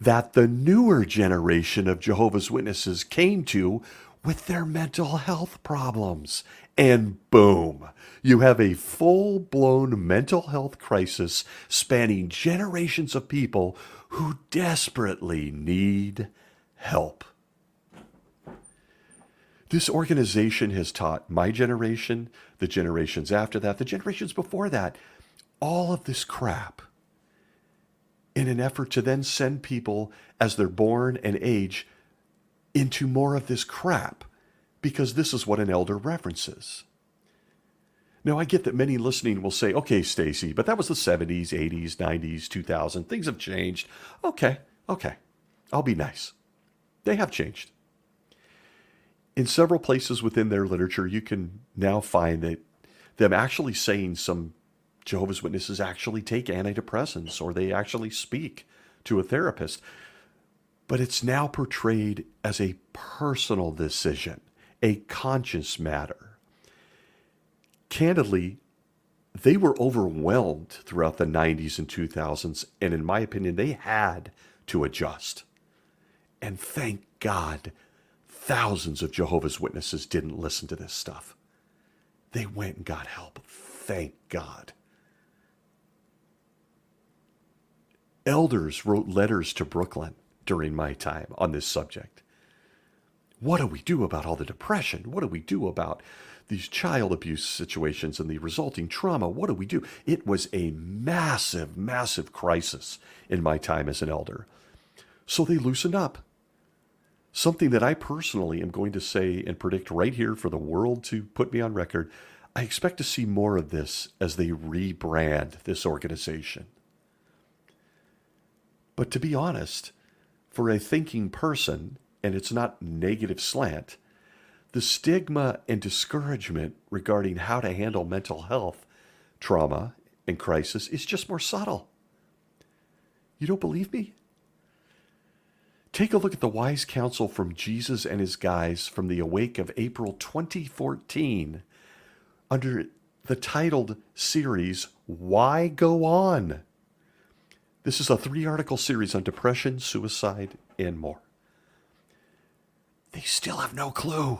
that the newer generation of Jehovah's Witnesses came to with their mental health problems. And boom, you have a full-blown mental health crisis spanning generations of people who desperately need help. This organization has taught my generation, the generations after that, the generations before that, all of this crap in an effort to then send people as they're born and age into more of this crap, because this is what an elder references. Now, I get that many listening will say, okay, Stacy, but that was the 70s, 80s, 90s, 2000. Things have changed. Okay, I'll be nice. They have changed. In several places within their literature, you can now find that them actually saying some Jehovah's Witnesses actually take antidepressants or they actually speak to a therapist. But it's now portrayed as a personal decision, a conscious matter. Candidly, they were overwhelmed throughout the 90s and 2000s, and in my opinion, they had to adjust. And thank God, thousands of Jehovah's Witnesses didn't listen to this stuff. They went and got help. Thank God. Elders wrote letters to Brooklyn during my time on this subject. What do we do about all the depression? What do we do about these child abuse situations and the resulting trauma? What do we do? It was a massive, massive crisis in my time as an elder. So they loosened up. Something that I personally am going to say and predict right here for the world to put me on record. I expect to see more of this as they rebrand this organization. But to be honest, for a thinking person, and it's not negative slant, the stigma and discouragement regarding how to handle mental health, trauma, and crisis is just more subtle. You don't believe me? Take a look at the wise counsel from Jesus and his guys from the Awake of April 2014 under the titled series, Why Go On? This is a 3-article series on depression, suicide, and more. They still have no clue.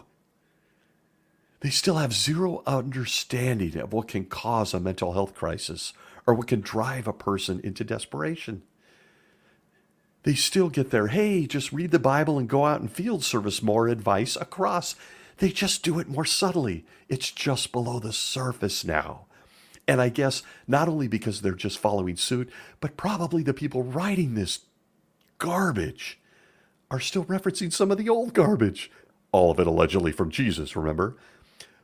They still have zero understanding of what can cause a mental health crisis or what can drive a person into desperation. They still get their, hey, just read the Bible and go out and field service more advice across. They just do it more subtly. It's just below the surface now. And I guess not only because they're just following suit, but probably the people writing this garbage are still referencing some of the old garbage. All of it allegedly from Jesus, remember?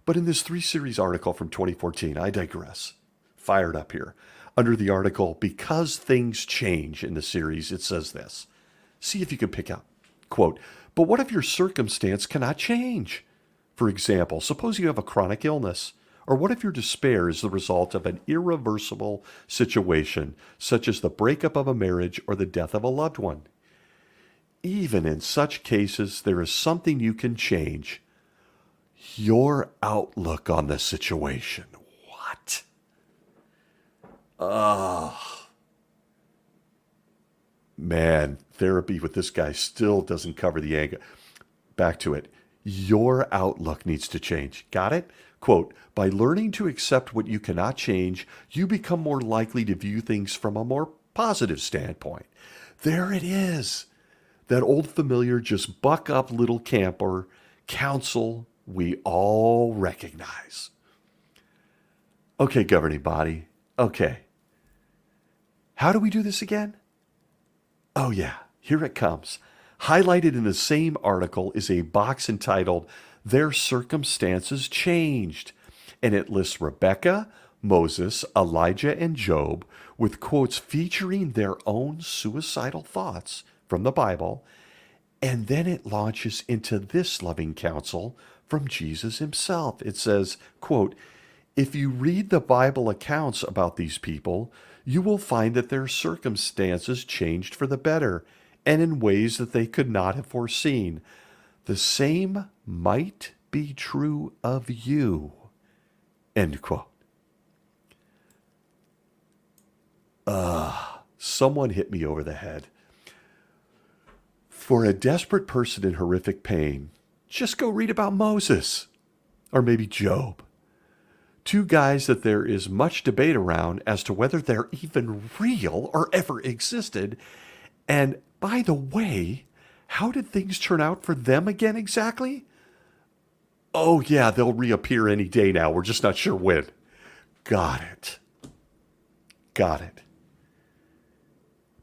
But in this 3-series article from 2014, I digress. Fired up here. Under the article, Because Things Change in the series, it says this. See if you can pick out. Quote, but what if your circumstance cannot change? For example, suppose you have a chronic illness. Or what if your despair is the result of an irreversible situation, such as the breakup of a marriage or the death of a loved one? Even in such cases, there is something you can change. Your outlook on the situation. What? Man, therapy with this guy still doesn't cover the anger. Back to it. Your outlook needs to change. Got it? Quote, by learning to accept what you cannot change, you become more likely to view things from a more positive standpoint. There it is. That old familiar just buck up little camper counsel we all recognize. Okay, governing body. Okay. How do we do this again? Oh yeah, here it comes. Highlighted in the same article is a box entitled, Their Circumstances Changed. And it lists Rebecca, Moses, Elijah, and Job with quotes featuring their own suicidal thoughts from the Bible. And then it launches into this loving counsel from Jesus himself. It says, quote, if you read the Bible accounts about these people, you will find that their circumstances changed for the better and in ways that they could not have foreseen. The same might be true of you. End quote. Someone hit me over the head. For a desperate person in horrific pain, just go read about Moses or maybe Job. 2 guys that there is much debate around as to whether they're even real or ever existed. And by the way, how did things turn out for them again exactly? Oh yeah, they'll reappear any day now. We're just not sure when. Got it. Got it.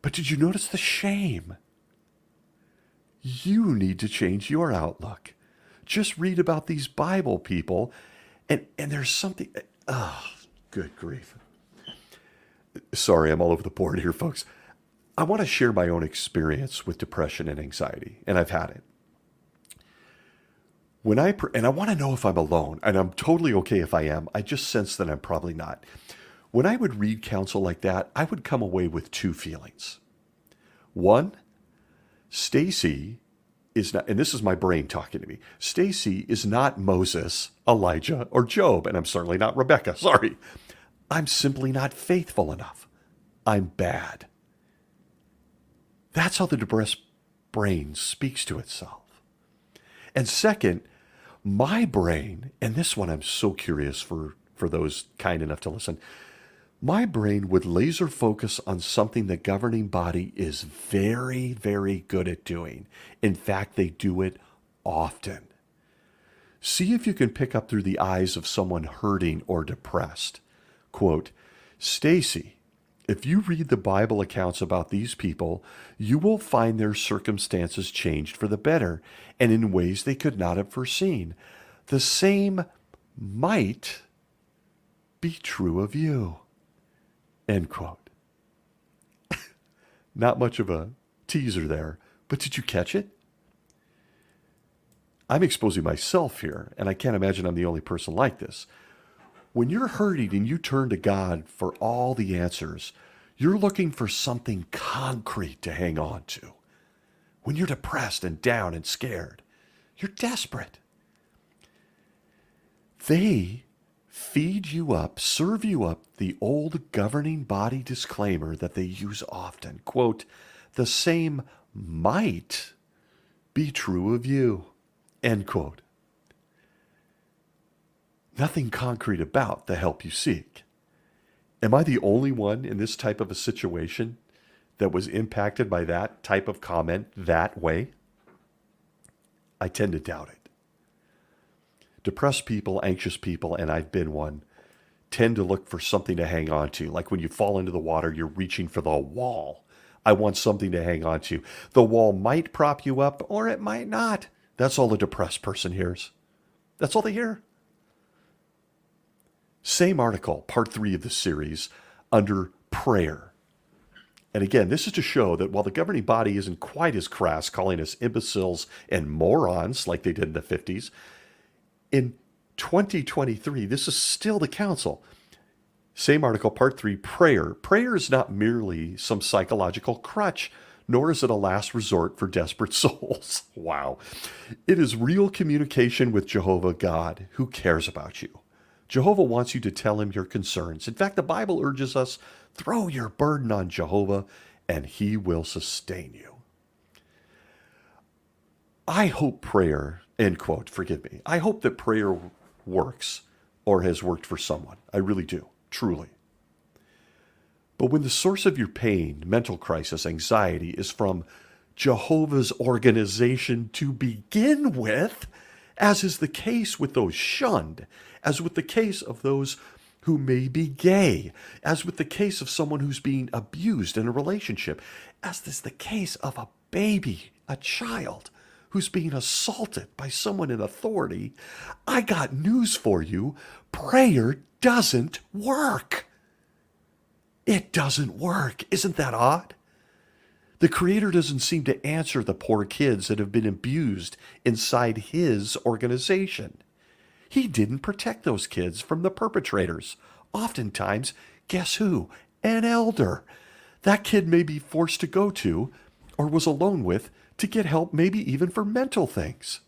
But did you notice the shame? You need to change your outlook. Just read about these Bible people, and there's something... good grief. Sorry, I'm all over the board here, folks. I want to share my own experience with depression and anxiety, and I've had it. And I want to know if I'm alone, and I'm totally okay if I am. I just sense that I'm probably not. When I would read counsel like that, I would come away with 2 feelings. One, Stacy is not, and this is my brain talking to me, Stacy is not Moses, Elijah, or Job, and I'm certainly not Rebecca, sorry. I'm simply not faithful enough. I'm bad. That's how the depressed brain speaks to itself. And second, my brain, and this one I'm so curious for those kind enough to listen, my brain would laser focus on something the governing body is very, very good at doing. In fact, they do it often. See if you can pick up through the eyes of someone hurting or depressed. Quote, Stacy, if you read the Bible accounts about these people, you will find their circumstances changed for the better and in ways they could not have foreseen. The same might be true of you. End quote. Not much of a teaser there, but did you catch it? I'm exposing myself here, and I can't imagine I'm the only person like this. When you're hurting and you turn to God for all the answers, you're looking for something concrete to hang on to. When you're depressed and down and scared, you're desperate. They feed you up, serve you up the old governing body disclaimer that they use often. Quote, the same might be true of you. End quote. Nothing concrete about the help you seek. Am I the only one in this type of a situation that was impacted by that type of comment that way? I tend to doubt it. Depressed people, anxious people, and I've been one, tend to look for something to hang on to. Like when you fall into the water, you're reaching for the wall. I want something to hang on to. The wall might prop you up, or it might not. That's all a depressed person hears. That's all they hear. Same article, part 3 of the series, under prayer. And again, this is to show that while the governing body isn't quite as crass, calling us imbeciles and morons like they did in the 50s, in 2023, this is still the counsel. Same article, part 3, prayer. Prayer is not merely some psychological crutch, nor is it a last resort for desperate souls. Wow. It is real communication with Jehovah God, who cares about you. Jehovah wants you to tell him your concerns. In fact, the Bible urges us, throw your burden on Jehovah, and he will sustain you. I hope prayer, end quote, forgive me. I hope that prayer works or has worked for someone. I really do, truly. But when the source of your pain, mental crisis, anxiety is from Jehovah's organization to begin with, as is the case with those shunned, as with the case of those who may be gay, as with the case of someone who's being abused in a relationship, as is the case of a baby, a child, who's being assaulted by someone in authority, I got news for you. Prayer doesn't work. It doesn't work. Isn't that odd? The Creator doesn't seem to answer the poor kids that have been abused inside his organization. He didn't protect those kids from the perpetrators. Oftentimes, guess who? An elder. That kid may be forced to go to, or was alone with, to get help maybe even for mental things.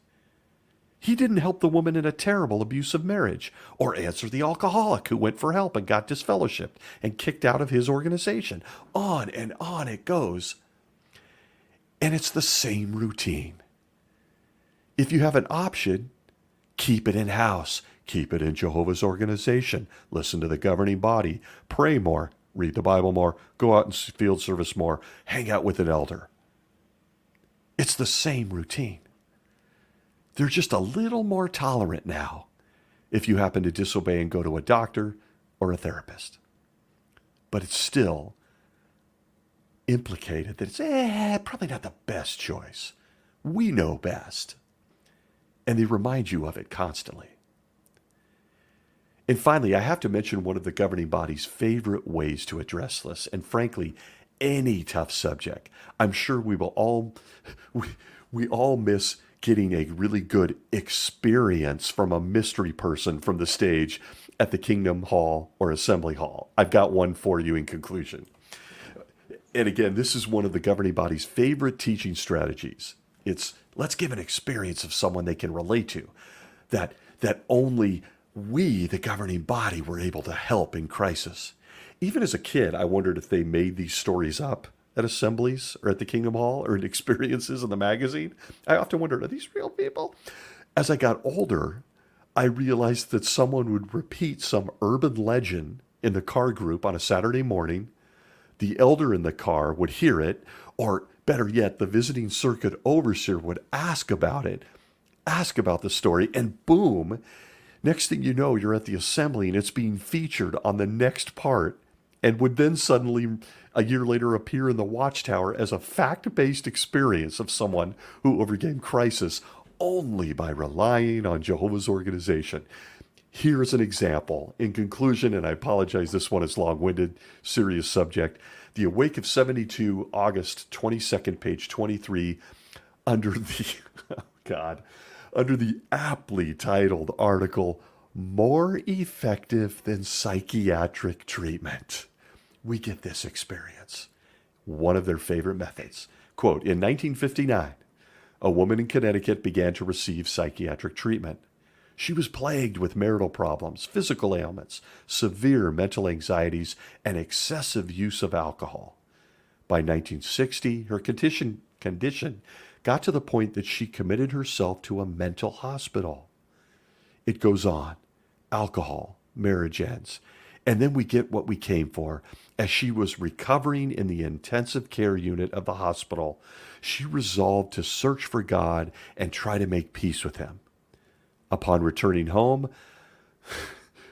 He didn't help the woman in a terrible abusive marriage, or answer the alcoholic who went for help and got disfellowshipped and kicked out of his organization. On and on it goes. And it's the same routine. If you have an option, keep it in-house. Keep it in Jehovah's organization. Listen to the governing body. Pray more. Read the Bible more. Go out and field service more. Hang out with an elder. It's the same routine. They're just a little more tolerant now if you happen to disobey and go to a doctor or a therapist. But it's still implicated that it's probably not the best choice. We know best. And they remind you of it constantly. And finally, I have to mention one of the governing body's favorite ways to address this, and frankly, any tough subject. I'm sure we all miss getting a really good experience from a mystery person from the stage at the Kingdom Hall or Assembly Hall. I've got one for you in conclusion. And again, this is one of the governing body's favorite teaching strategies. It's let's give an experience of someone they can relate to, that only we, the governing body, were able to help in crisis. Even as a kid, I wondered if they made these stories up at assemblies or at the Kingdom Hall or in experiences in the magazine. I often wondered, are these real people? As I got older, I realized that someone would repeat some urban legend in the car group on a Saturday morning. The elder in the car would hear it, or better yet, the visiting circuit overseer would ask about it, ask about the story, and boom, next thing you know, you're at the assembly and it's being featured on the next part, and would then suddenly, a year later, appear in the Watchtower as a fact-based experience of someone who overcame crisis only by relying on Jehovah's organization. Here's an example. In conclusion, and I apologize, this one is long-winded, serious subject. The Awake of 72, August 22nd, page 23, under the, oh God, under the aptly titled article, More Effective Than Psychiatric Treatment. We get this experience. One of their favorite methods. Quote, in 1959, a woman in Connecticut began to receive psychiatric treatment. She was plagued with marital problems, physical ailments, severe mental anxieties, and excessive use of alcohol. By 1960, her condition got to the point that she committed herself to a mental hospital. It goes on. Alcohol, marriage ends. And then we get what we came for. As she was recovering in the intensive care unit of the hospital, she resolved to search for God and try to make peace with him. Upon returning home,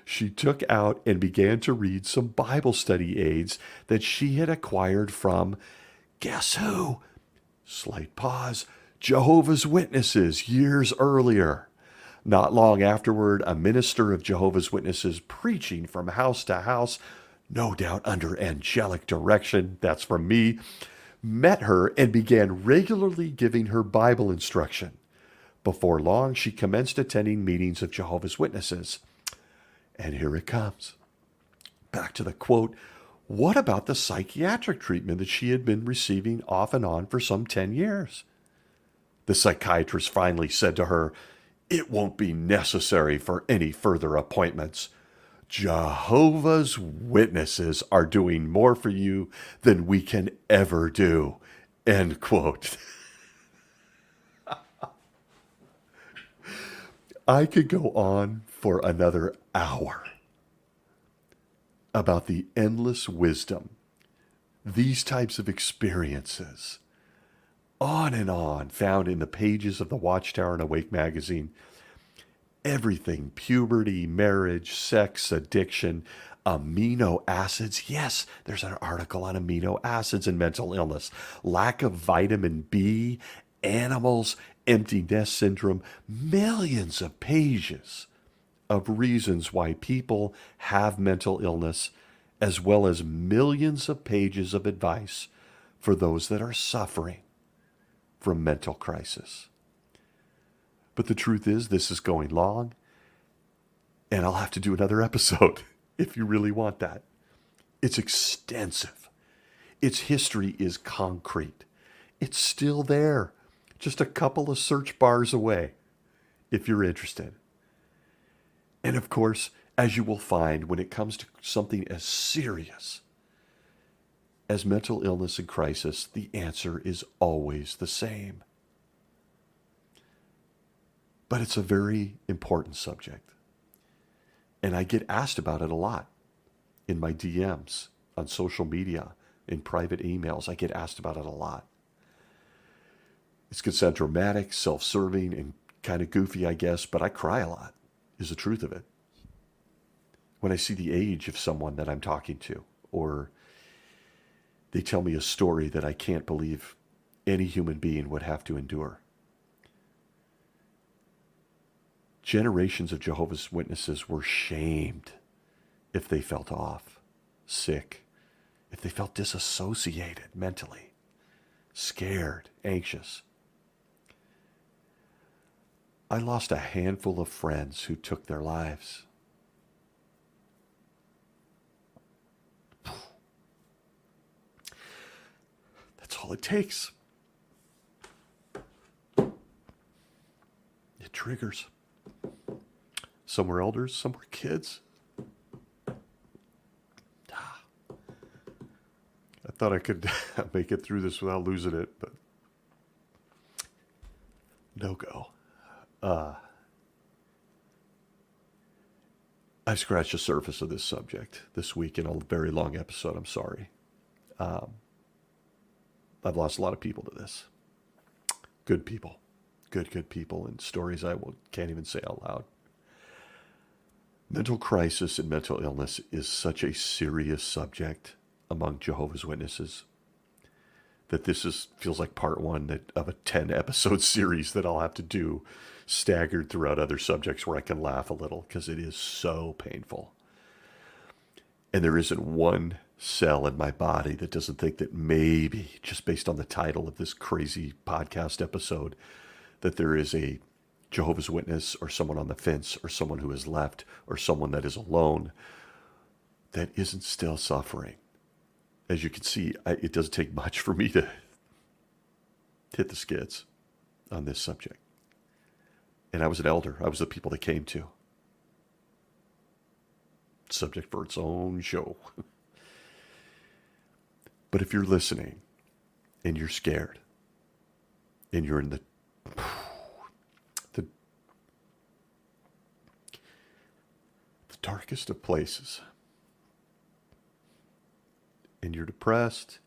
she took out and began to read some Bible study aids that she had acquired from, guess who? Slight pause, Jehovah's Witnesses years earlier. Not long afterward, a minister of Jehovah's Witnesses preaching from house to house, no doubt under angelic direction, that's from me, met her and began regularly giving her Bible instruction. Before long, she commenced attending meetings of Jehovah's Witnesses. And here it comes. Back to the quote, what about the psychiatric treatment that she had been receiving off and on for some 10 years? The psychiatrist finally said to her, it won't be necessary for any further appointments. Jehovah's Witnesses are doing more for you than we can ever do. End quote. I could go on for another hour about the endless wisdom, these types of experiences, on and on, found in the pages of the Watchtower and Awake magazine. Everything, puberty, marriage, sex, addiction, amino acids. Yes, there's an article on amino acids and mental illness. Lack of vitamin B, animals, empty nest syndrome. Millions of pages of reasons why people have mental illness, as well as millions of pages of advice for those that are suffering from mental crisis. But the truth is, this is going long, and I'll have to do another episode if you really want that. It's extensive. Its history is concrete. It's still there, just a couple of search bars away, if you're interested. And of course, as you will find when it comes to something as serious as mental illness and crisis, the answer is always the same. But it's a very important subject. And I get asked about it a lot in my DMs, on social media, in private emails. I get asked about it a lot. It can sound dramatic, self-serving, and kind of goofy, I guess, but I cry a lot, is the truth of it. When I see the age of someone that I'm talking to, or they tell me a story that I can't believe any human being would have to endure. Generations of Jehovah's Witnesses were shamed if they felt off, sick, if they felt disassociated mentally, scared, anxious. I lost a handful of friends who took their lives. That's all it takes. It triggers. Some were elders, some were kids. I thought I could make it through this without losing it, but no go. I've scratched the surface of this subject this week in a very long episode. I'm sorry. I've lost a lot of people to this. Good people. Good people, and stories can't even say out loud. Mental crisis and mental illness is such a serious subject among Jehovah's Witnesses that feels like part one of a 10-episode series that I'll have to do staggered throughout other subjects where I can laugh a little because it is so painful. And there isn't one cell in my body that doesn't think that maybe, just based on the title of this crazy podcast episode, that there is a Jehovah's Witness or someone on the fence or someone who has left or someone that is alone that isn't still suffering. As you can see, it doesn't take much for me to hit the skids on this subject. And I was an elder. I was the people they came to. Subject for its own show. But if you're listening and you're scared and you're in the darkest of places, and you're depressed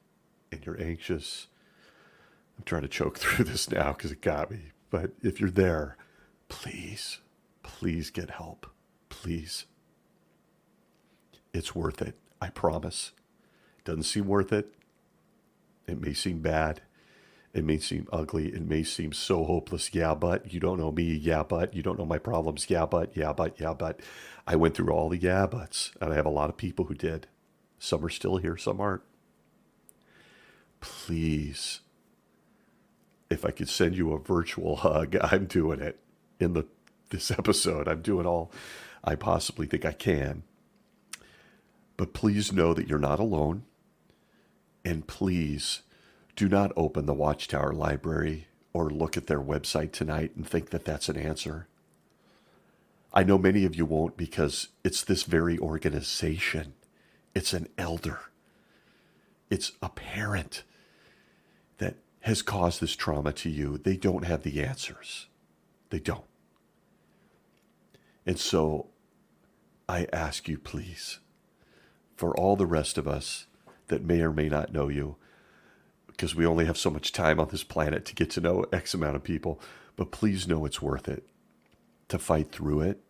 and you're anxious, I'm trying to choke through this now because it got me. But if you're there, please get help. Please. It's worth it. I promise. It doesn't seem worth it. It may seem bad. It may seem ugly. It may seem so hopeless. Yeah, but you don't know me. Yeah, but you don't know my problems. Yeah, but. I went through all the yeah, buts, and I have a lot of people who did. Some are still here. Some aren't. Please, if I could send you a virtual hug, I'm doing it in this episode. I'm doing all I possibly think I can. But please know that you're not alone. And please do not open the Watchtower Library or look at their website tonight and think that that's an answer. I know many of you won't because it's this very organization. It's an elder. It's a parent that has caused this trauma to you. They don't have the answers. They don't. And so I ask you, please, for all the rest of us that may or may not know you, because we only have so much time on this planet to get to know X amount of people, but please know it's worth it to fight through it,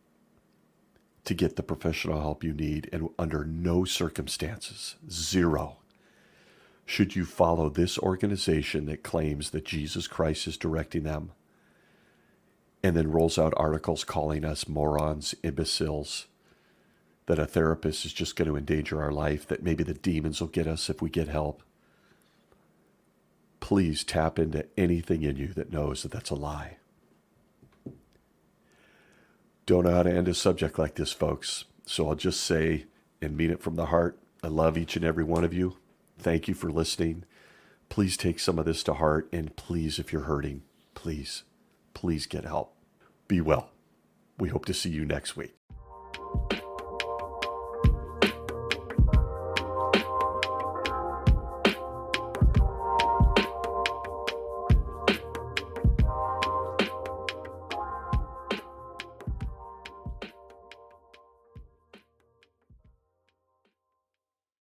to get the professional help you need, and under no circumstances, zero, should you follow this organization that claims that Jesus Christ is directing them and then rolls out articles calling us morons, imbeciles, that a therapist is just going to endanger our life, that maybe the demons will get us if we get help. Please tap into anything in you that knows that that's a lie. Don't know how to end a subject like this, folks. So I'll just say, and mean it from the heart, I love each and every one of you. Thank you for listening. Please take some of this to heart. And please, if you're hurting, please get help. Be well. We hope to see you next week.